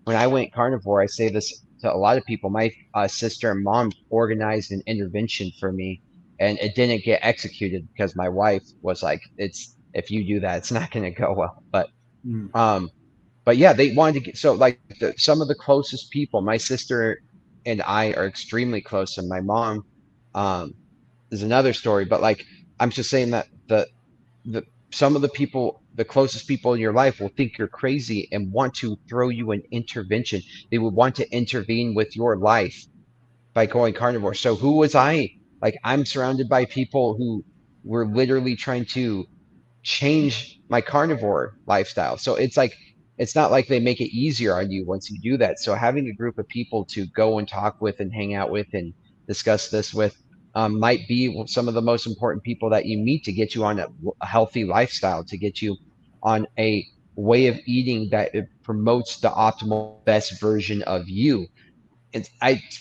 when I went carnivore, I say this to a lot of people. My sister and mom organized an intervention for me, and it didn't get executed because my wife was like, "It's if you do that, it's not going to go well." Mm. Um, but yeah, they wanted to get so like some of the closest people. My sister and I are extremely close, and my mom um, is another story. But like, I'm just saying that the some of the people, the closest people in your life, will think you're crazy and want to throw you an intervention. They would want to intervene with your life by going carnivore. So who was I? Like, I'm surrounded by people who were literally trying to change my carnivore lifestyle. So it's like it's not like they make it easier on you once you do that. So having a group of people to go and talk with and hang out with and discuss this with might be some of the most important people that you meet to get you on a healthy lifestyle, to get you on a way of eating that it promotes the optimal best version of you.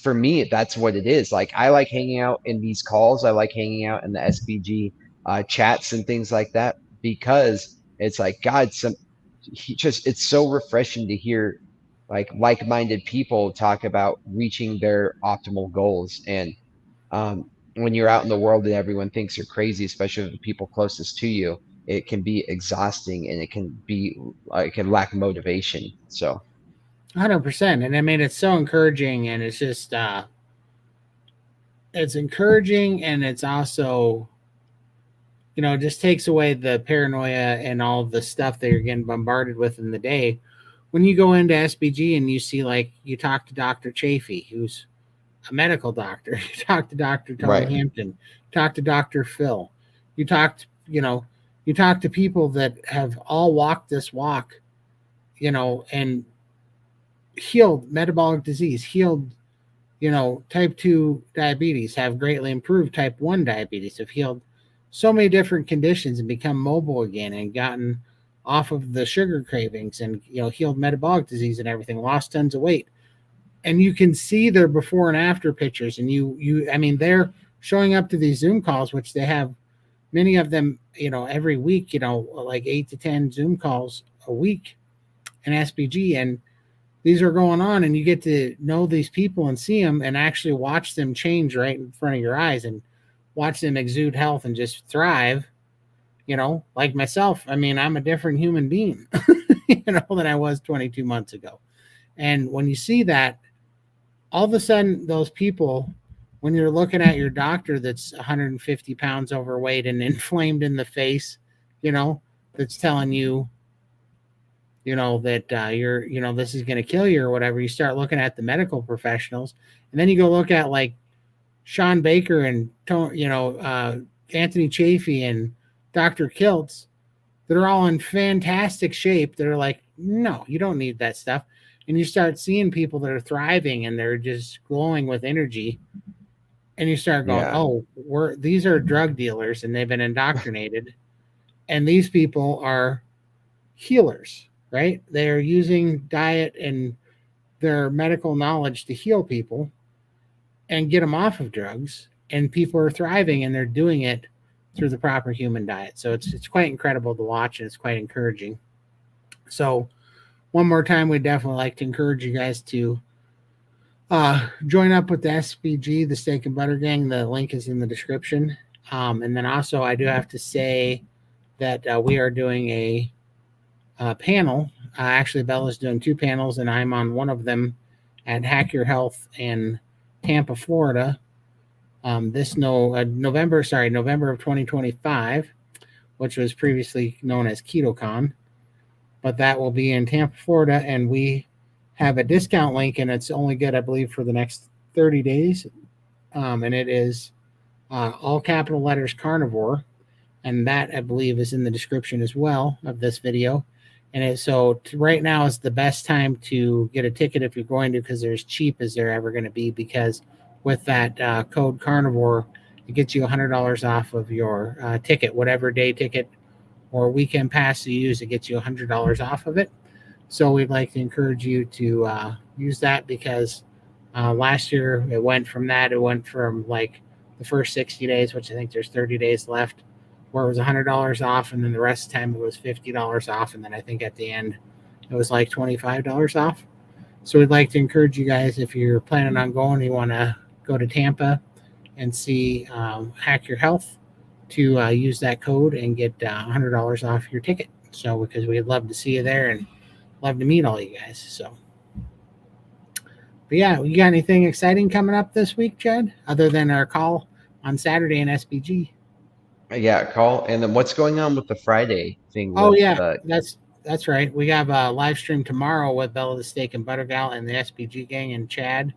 For me, that's what it is. Like, I like hanging out in these calls. I like hanging out in the SBG chats and things like that, because it's like God, just it's so refreshing to hear like-minded people talk about reaching their optimal goals. And when you're out in the world and everyone thinks you're crazy, especially the people closest to you, it can be exhausting, and it can lack motivation. So 100%. And I mean, it's so encouraging, and it's encouraging, and it's also, it just takes away the paranoia and all the stuff that you're getting bombarded with in the day. When you go into SBG and you see, like, you talk to Dr. Chafee, who's a medical doctor, you talk to Dr. Tony right, Hampton, talk to Dr. Phil, you talk to, you talk to people that have all walked this walk, and healed metabolic disease, healed, type 2 diabetes, have greatly improved type 1 diabetes, have healed so many different conditions and become mobile again and gotten off of the sugar cravings and, healed metabolic disease and everything, lost tons of weight. And you can see their before and after pictures. And I mean, they're showing up to these Zoom calls, which they have many of them, every week, like 8 to 10 Zoom calls a week in SBG. And these are going on, and you get to know these people and see them and actually watch them change right in front of your eyes and watch them exude health and just thrive. Like myself, I mean, I'm a different human being, than I was 22 months ago. And when you see that, all of a sudden, those people, when you're looking at your doctor that's 150 pounds overweight and inflamed in the face, that's telling you, that you're, this is going to kill you or whatever, you start looking at the medical professionals, and then you go look at, like, Sean Baker and, Anthony Chafee and Dr. Kiltz, that are all in fantastic shape. That are like, no, you don't need that stuff. And you start seeing people that are thriving and they're just glowing with energy. And you start going, yeah, oh, these are drug dealers and they've been indoctrinated. And these people are healers, right? They're using diet and their medical knowledge to heal people and get them off of drugs. And people are thriving, and they're doing it through the proper human diet. So it's quite incredible to watch, and it's quite encouraging. So one more time, we'd definitely like to encourage you guys to join up with the SPG, the Steak and Butter Gang. The link is in the description. And then also, I do have to say that we are doing a panel. Actually, Bella's doing two panels, and I'm on one of them at Hack Your Health and Tampa, Florida, November of 2025, which was previously known as KetoCon, but that will be in Tampa, Florida, and we have a discount link, and it's only good, I believe, for the next 30 days, and it is all capital letters Carnivore, and that I believe is in the description as well of this video. And right now is the best time to get a ticket if you're going to, because they're as cheap as they're ever going to be, because with that code Carnivore, it gets you $100 off of your ticket, whatever day ticket or weekend pass you use, it gets you $100 off of it. So we'd like to encourage you to use that, because last year it went from like the first 60 days, which I think there's 30 days left, where it was $100 off, and then the rest of the time it was $50 off, and then I think at the end it was like $25 off. So we'd like to encourage you guys, if you're planning on going, you want to go to Tampa and see Hack Your Health, to use that code and get $100 off your ticket. So because we'd love to see you there and love to meet all you guys. So, but yeah, you got anything exciting coming up this week, Chad, other than our call on Saturday in SBG? Yeah, call. And then what's going on with the Friday thing? Oh With yeah, that's right. We have a live stream tomorrow with Bella the Steak and Butter Gal and the SBG gang, and Chad.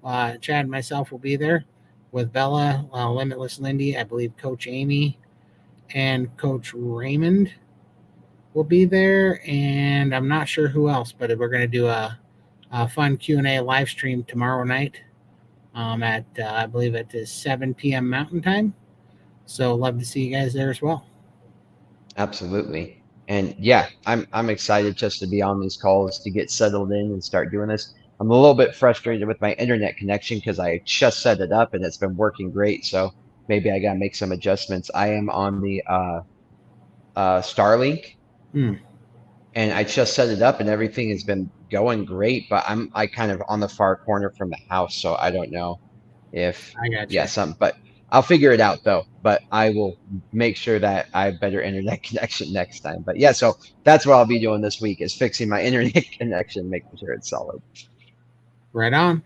Chad and myself will be there with Bella, Limitless Lindy, I believe Coach Amy, and Coach Raymond will be there, and I'm not sure who else, but we're going to do a fun Q&A live stream tomorrow night at I believe it is 7 p.m. Mountain Time. So love to see you guys there as well. Absolutely. And yeah, I'm excited just to be on these calls, to get settled in and start doing this. I'm a little bit frustrated with my internet connection because I just set it up and it's been working great. So maybe I got to make some adjustments. I am on the Starlink, and I just set it up and everything has been going great, but I kind of on the far corner from the house, so I don't know if I got you. something, but I'll figure it out though. But I will make sure that I have better internet connection next time. But yeah, so that's what I'll be doing this week, is fixing my internet connection, making sure it's solid. Right on.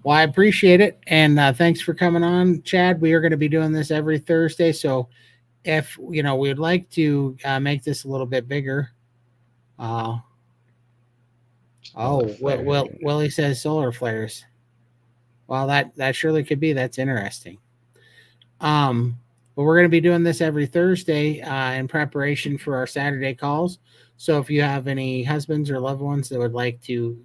Well, I appreciate it, and thanks for coming on, Chad. We are going to be doing this every Thursday, so if we'd like to make this a little bit bigger. Willie says solar flares. Well, that surely could be. That's interesting. But we're going to be doing this every Thursday in preparation for our Saturday calls. So if you have any husbands or loved ones that would like to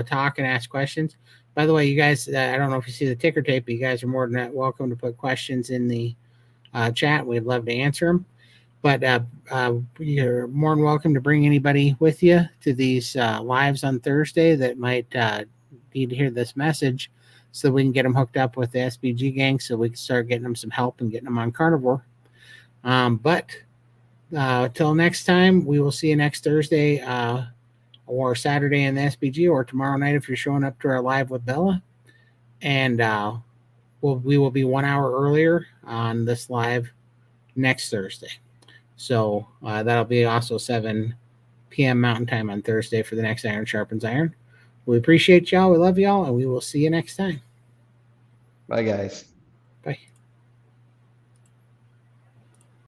talk and ask questions, by the way, you guys, I don't know if you see the ticker tape, but you guys are more than welcome to put questions in the chat. We'd love to answer them. But you're more than welcome to bring anybody with you to these lives on Thursday that might need to hear this message, so we can get them hooked up with the SBG gang, so we can start getting them some help and getting them on Carnivore. But till next time, we will see you next Thursday or Saturday in the SBG, or tomorrow night if you're showing up to our live with Bella. And we will be 1 hour earlier on this live next Thursday. So that'll be also 7 p.m. Mountain Time on Thursday for the next Iron Sharpens Iron. We appreciate y'all. We love y'all, and we will see you next time. Bye, guys.